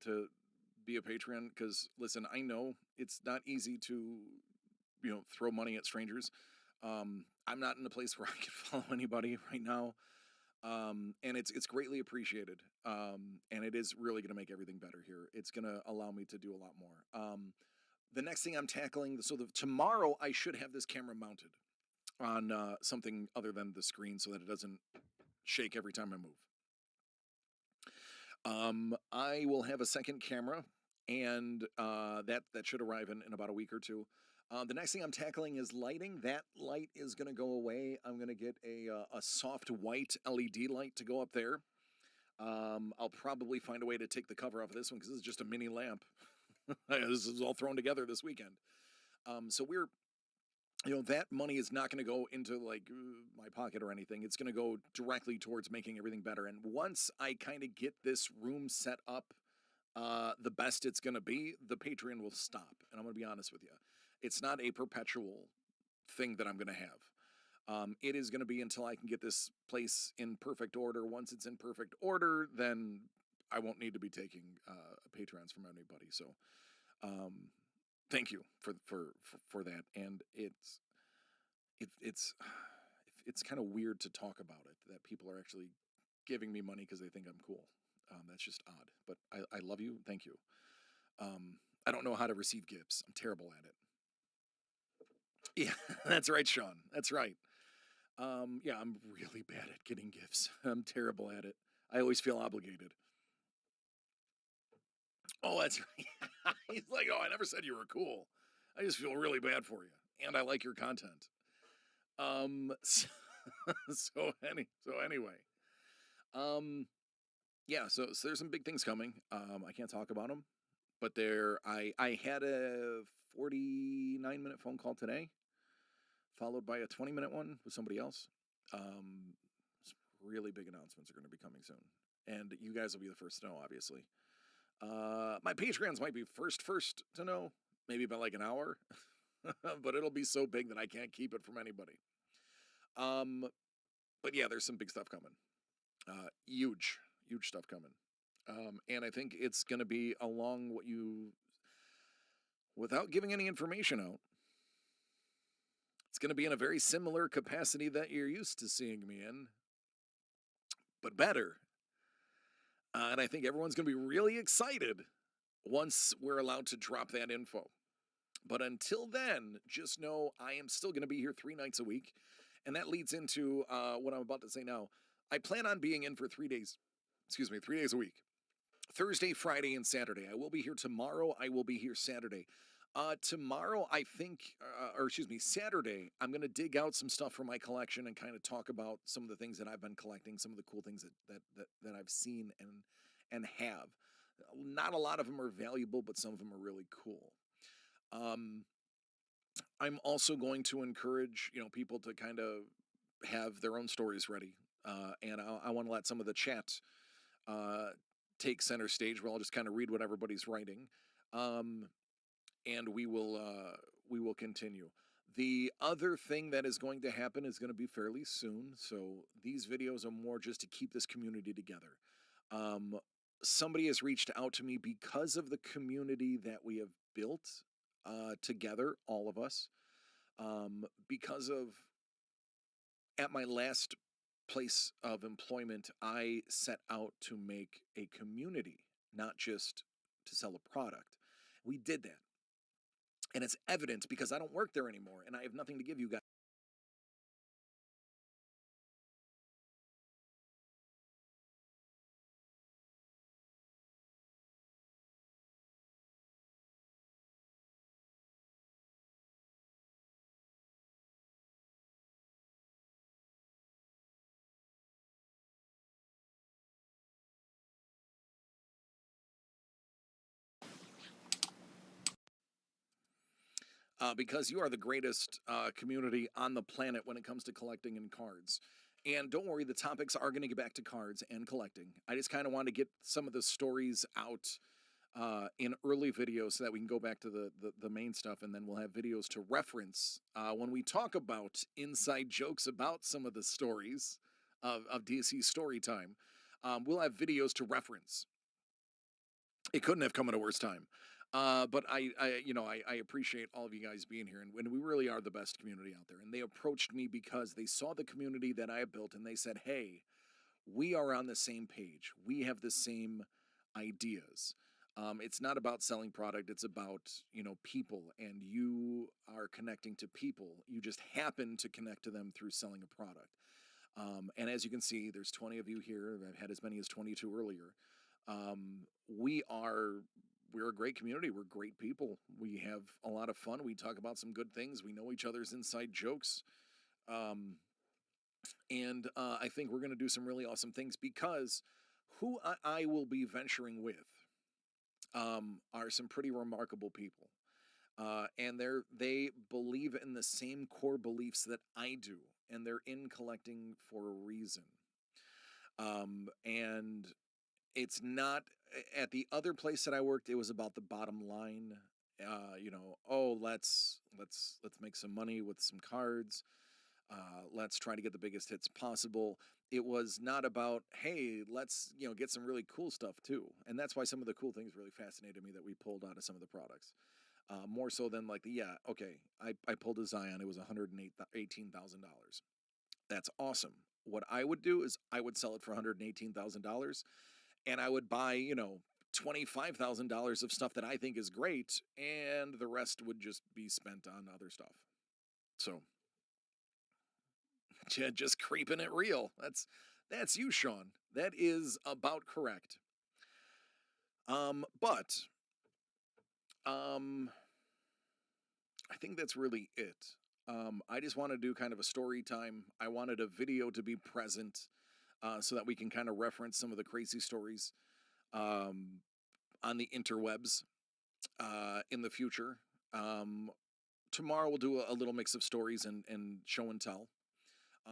be a Patreon, because listen, I know it's not easy to, throw money at strangers. I'm not in a place where I can follow anybody right now. And it's greatly appreciated. And it is really going to make everything better here. It's going to allow me to do a lot more. The next thing I'm tackling, so tomorrow I should have this camera mounted on something other than the screen, so that it doesn't shake every time I move. I will have a second camera, and that should arrive in about a week or two. The next thing I'm tackling is lighting. That light is going to go away. I'm going to get a soft white LED light to go up there. I'll probably find a way to take the cover off of this one, because this is just a mini lamp. This is all thrown together this weekend. So we're, that money is not going to go into like my pocket or anything. It's going to go directly towards making everything better. And once I kind of get this room set up, the best it's going to be, the Patreon will stop. And I'm going to be honest with you. It's not a perpetual thing that I'm going to have. It is going to be until I can get this place in perfect order. Once it's in perfect order, then I won't need to be taking Patreons from anybody. So thank you for that. And it's kind of weird to talk about it, that people are actually giving me money because they think I'm cool. That's just odd. But I love you. Thank you. I don't know how to receive gifts. I'm terrible at it. Yeah, that's right, Sean. That's right. Yeah, I'm really bad at getting gifts. I'm terrible at it. I always feel obligated. Oh, that's right. He's like, oh, I never said you were cool. I just feel really bad for you, and I like your content. So, anyway, yeah. So there's some big things coming. I can't talk about them, but I had a 49-minute phone call today. followed by a 20-minute one with somebody else. Some really big announcements are going to be coming soon, and you guys will be the first to know, obviously. My Patreons might be first to know, maybe about like an hour, but it'll be so big that I can't keep it from anybody. Um, but yeah, there's some big stuff coming. Huge stuff coming. And I think it's going to be along what you, without giving any information out, it's going to be in a very similar capacity that you're used to seeing me in, but better. And I think everyone's going to be really excited once we're allowed to drop that info. But until then, just know I am still going to be here 3 nights a week. And that leads into what I'm about to say now. I plan on being in for 3 days, 3 days a week. Thursday, Friday, and Saturday. I will be here tomorrow. I will be here Saturday. Tomorrow, I think, Saturday, I'm going to dig out some stuff from my collection and kind of talk about some of the things that I've been collecting, some of the cool things that I've seen and have. Not a lot of them are valuable, but some of them are really cool. I'm also going to encourage, people to kind of have their own stories ready. And I want to let some of the chat take center stage where I'll just kind of read what everybody's writing. And we will continue. The other thing that is going to happen is going to be fairly soon. So these videos are more just to keep this community together. Somebody has reached out to me because of the community that we have built together, all of us, because of at my last place of employment, I set out to make a community, not just to sell a product. We did that. And it's evident because I don't work there anymore and I have nothing to give you guys. Because you are the greatest community on the planet when it comes to collecting and cards. And don't worry, the topics are going to get back to cards and collecting. I just kind of want to get some of the stories out in early videos so that we can go back to the main stuff, and then we'll have videos to reference when we talk about inside jokes about some of the stories of DC Storytime. We'll have videos to reference. It couldn't have come at a worse time. But I appreciate all of you guys being here, and we really are the best community out there. And they approached me because they saw the community that I have built, and they said, "Hey, we are on the same page. We have the same ideas. It's not about selling product. It's about people, and you are connecting to people. You just happen to connect to them through selling a product." And as you can see, there's 20 of you here. I've had as many as 22 earlier. We're a great community. We're great people. We have a lot of fun. We talk about some good things. We know each other's inside jokes. And I think we're going to do some really awesome things because who I will be venturing with are some pretty remarkable people. And they believe in the same core beliefs that I do, and they're in collecting for a reason. And it's not at the other place that I worked. It was about the bottom line. Oh, let's make some money with some cards. Let's try to get the biggest hits possible. It was not about, hey, let's get some really cool stuff too. And that's why some of the cool things really fascinated me that we pulled out of some of the products. More so than like I pulled a Zion. It was $118,000. That's awesome. What I would do is I would sell it for $118,000, and I would buy $25,000 of stuff that I think is great, and the rest would just be spent on other stuff. So just creeping it real. That's you, Sean. That is about correct. But I think that's really it. I just want to do kind of a story time. I wanted a video to be present so that we can kind of reference some of the crazy stories on the interwebs in the future. tomorrow we'll do a little mix of stories and show and tell.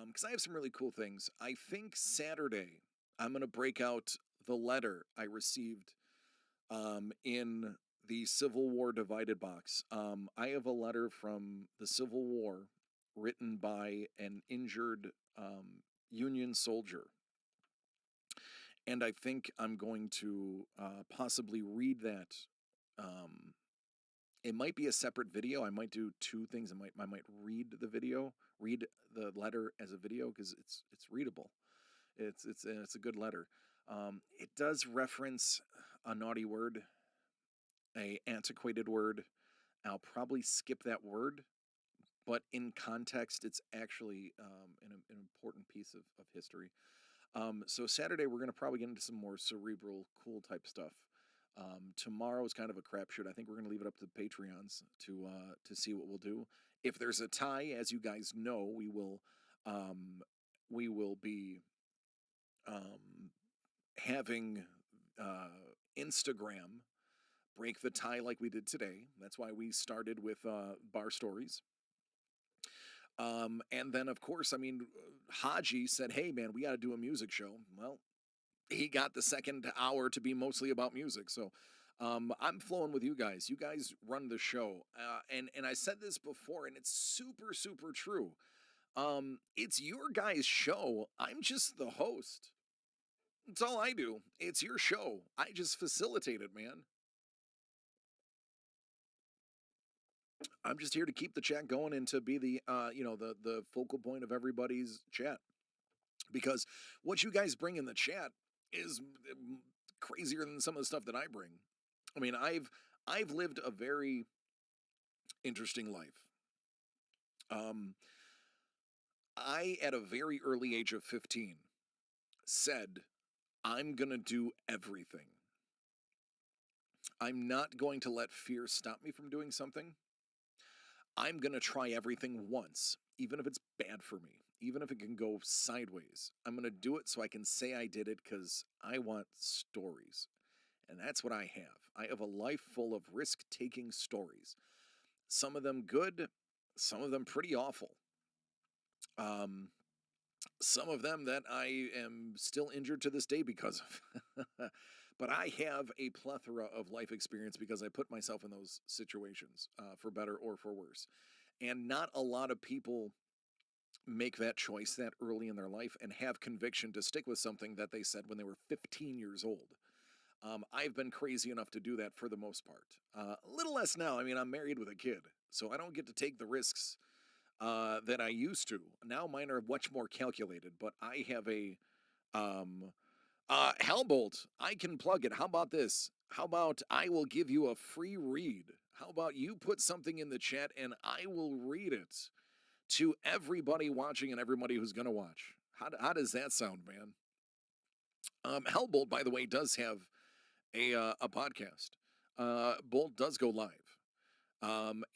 Because I have some really cool things. I think Saturday I'm gonna break out the letter I received in the Civil War divided box. I have a letter from the Civil War written by an injured Union soldier, and I think I'm going to possibly read that. Um, it might be a separate video. I might do two things. I might read the video, read the letter as a video because it's readable. It's a good letter. It does reference a naughty word, a antiquated word. I'll probably skip that word, but in context, it's actually an important piece of history. So Saturday we're gonna probably get into some more cerebral, cool type stuff. Tomorrow is kind of a crapshoot. I think we're gonna leave it up to the Patreons to see what we'll do. If there's a tie, as you guys know, um, we will be um, having Instagram break the tie like we did today. That's why we started with bar stories. And then, of course, I mean, Haji said, "Hey, man, we got to do a music show." Well, he got the second hour to be mostly about music. So I'm flowing with you guys. You guys run the show, and I said this before, and it's super super true. It's your guys' show. I'm just the host. That's all I do. It's your show. I just facilitate it, man. I'm just here to keep the chat going and to be the the focal point of everybody's chat. Because what you guys bring in the chat is crazier than some of the stuff that I bring. I mean, I've lived a very interesting life. Um, I at a very early age of 15 said, "I'm gonna do everything. I'm not going to let fear stop me from doing something. I'm going to try everything once, even if it's bad for me, even if it can go sideways. I'm going to do it so I can say I did it because I want stories." And that's what I have. I have a life full of risk taking stories. Some of them good, some of them pretty awful. Um, some of them that I am still injured to this day because of. But I have a plethora of life experience because I put myself in those situations, for better or for worse. And not a lot of people make that choice that early in their life and have conviction to stick with something that they said when they were 15 years old. I've been crazy enough to do that for the most part. A little less now. I mean, I'm married with a kid, so I don't get to take the risks that I used to. Now mine are much more calculated, but I have a um, Hellbolt. I can plug it. How about this? How about I will give you a free read? How about you put something in the chat and I will read it to everybody watching and everybody who's going to watch? How does that sound, man? Hellbolt, by the way, does have a podcast. Bolt does go live.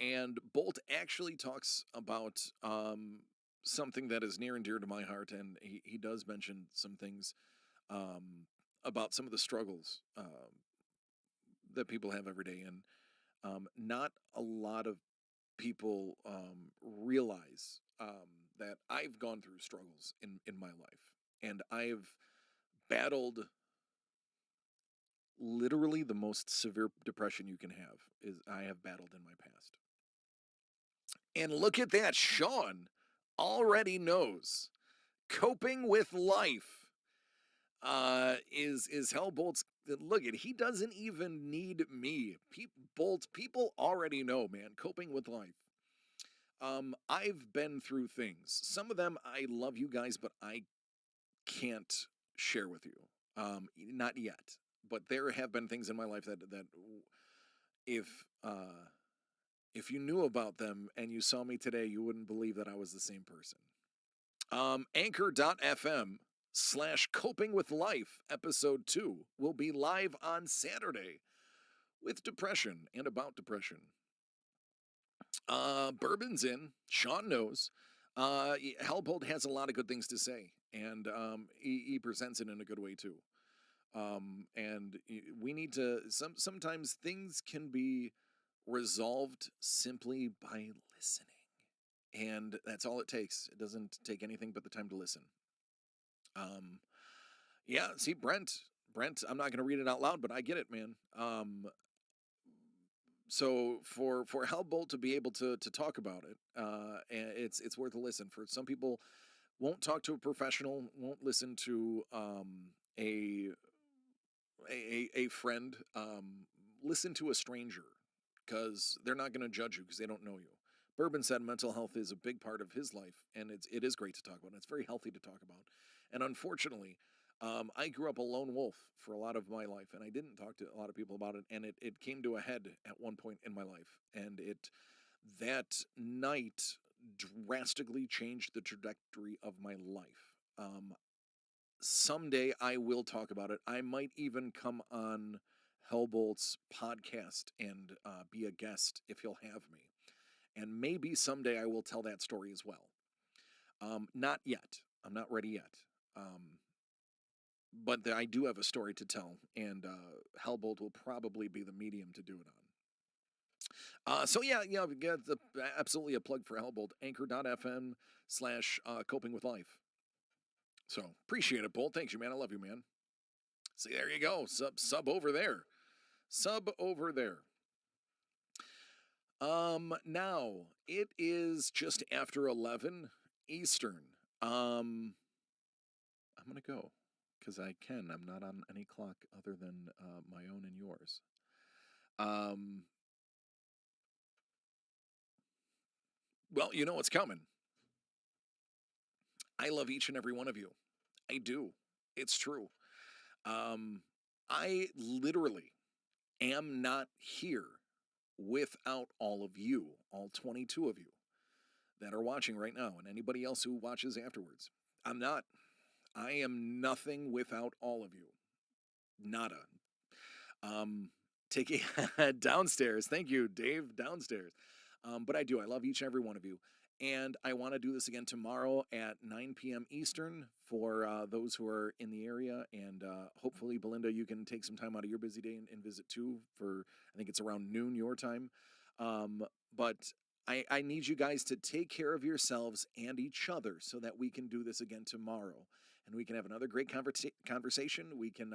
And Bolt actually talks about something that is near and dear to my heart, and he does mention some things um, about some of the struggles that people have every day, and not a lot of people realize that I've gone through struggles in my life, and I've battled literally the most severe depression you can have is I have battled in my past. And look at that, Sean already knows. Coping with life is Hellbolt's. Look at, he doesn't even need me. People already know, man. Coping with life. I've been through things. Some of them I love you guys, but I can't share with you. Not yet. But there have been things in my life that if uh if you knew about them and you saw me today, you wouldn't believe that I was the same person. Anchor.fm/coping with life episode 2 will be live on Saturday with depression and about depression. Bourbon's in. Sean knows. Hellbolt has a lot of good things to say, and he presents it in a good way too. And we need to. Sometimes things can be resolved simply by listening. And that's all it takes. It doesn't take anything but the time to listen. Um, yeah, see, Brent, I'm not going to read it out loud, but I get it, man. So for Hellbolt to be able to talk about it, and it's worth a listen. For some people, won't talk to a professional, won't listen to a a friend. Listen to a stranger because they're not going to judge you because they don't know you. Bourbon said mental health is a big part of his life, and it is great to talk about. And it's very healthy to talk about. And unfortunately, I grew up a lone wolf for a lot of my life, and I didn't talk to a lot of people about it. And it came to a head at one point in my life, and that night drastically changed the trajectory of my life. Someday I will talk about it. I might even come on Hellbolt's podcast and be a guest if he'll have me. And maybe someday I will tell that story as well. Not yet. I'm not ready yet. But I do have a story to tell, and Hellbolt will probably be the medium to do it on. So yeah, we got absolutely a plug for Hellbolt. Anchor.fm/coping with life. So appreciate it, Bolt. Thanks you, man. I love you, man. See, there you go. Sub over there. Sub over there. Now it is just after 11 Eastern. I'm gonna go because I can. I'm not on any clock other than my own and yours. Well, you know what's coming. I love each and every one of you. I do. It's true. I literally am not here without all of you, all 22 of you that are watching right now, and anybody else who watches afterwards. I'm not. I am nothing without all of you. Nada. Take it downstairs. Thank you, Dave. Downstairs. But I do. I love each and every one of you. And I want to do this again tomorrow at 9 p.m. Eastern for those who are in the area. And hopefully, Belinda, you can take some time out of your busy day and visit too for, I think it's around noon your time. But I need you guys to take care of yourselves and each other so that we can do this again tomorrow. And we can have another great conversation. We can,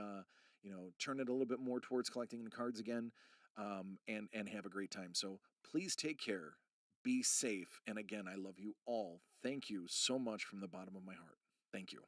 turn it a little bit more towards collecting the cards again, and have a great time. So please take care, be safe, and again, I love you all. Thank you so much from the bottom of my heart. Thank you.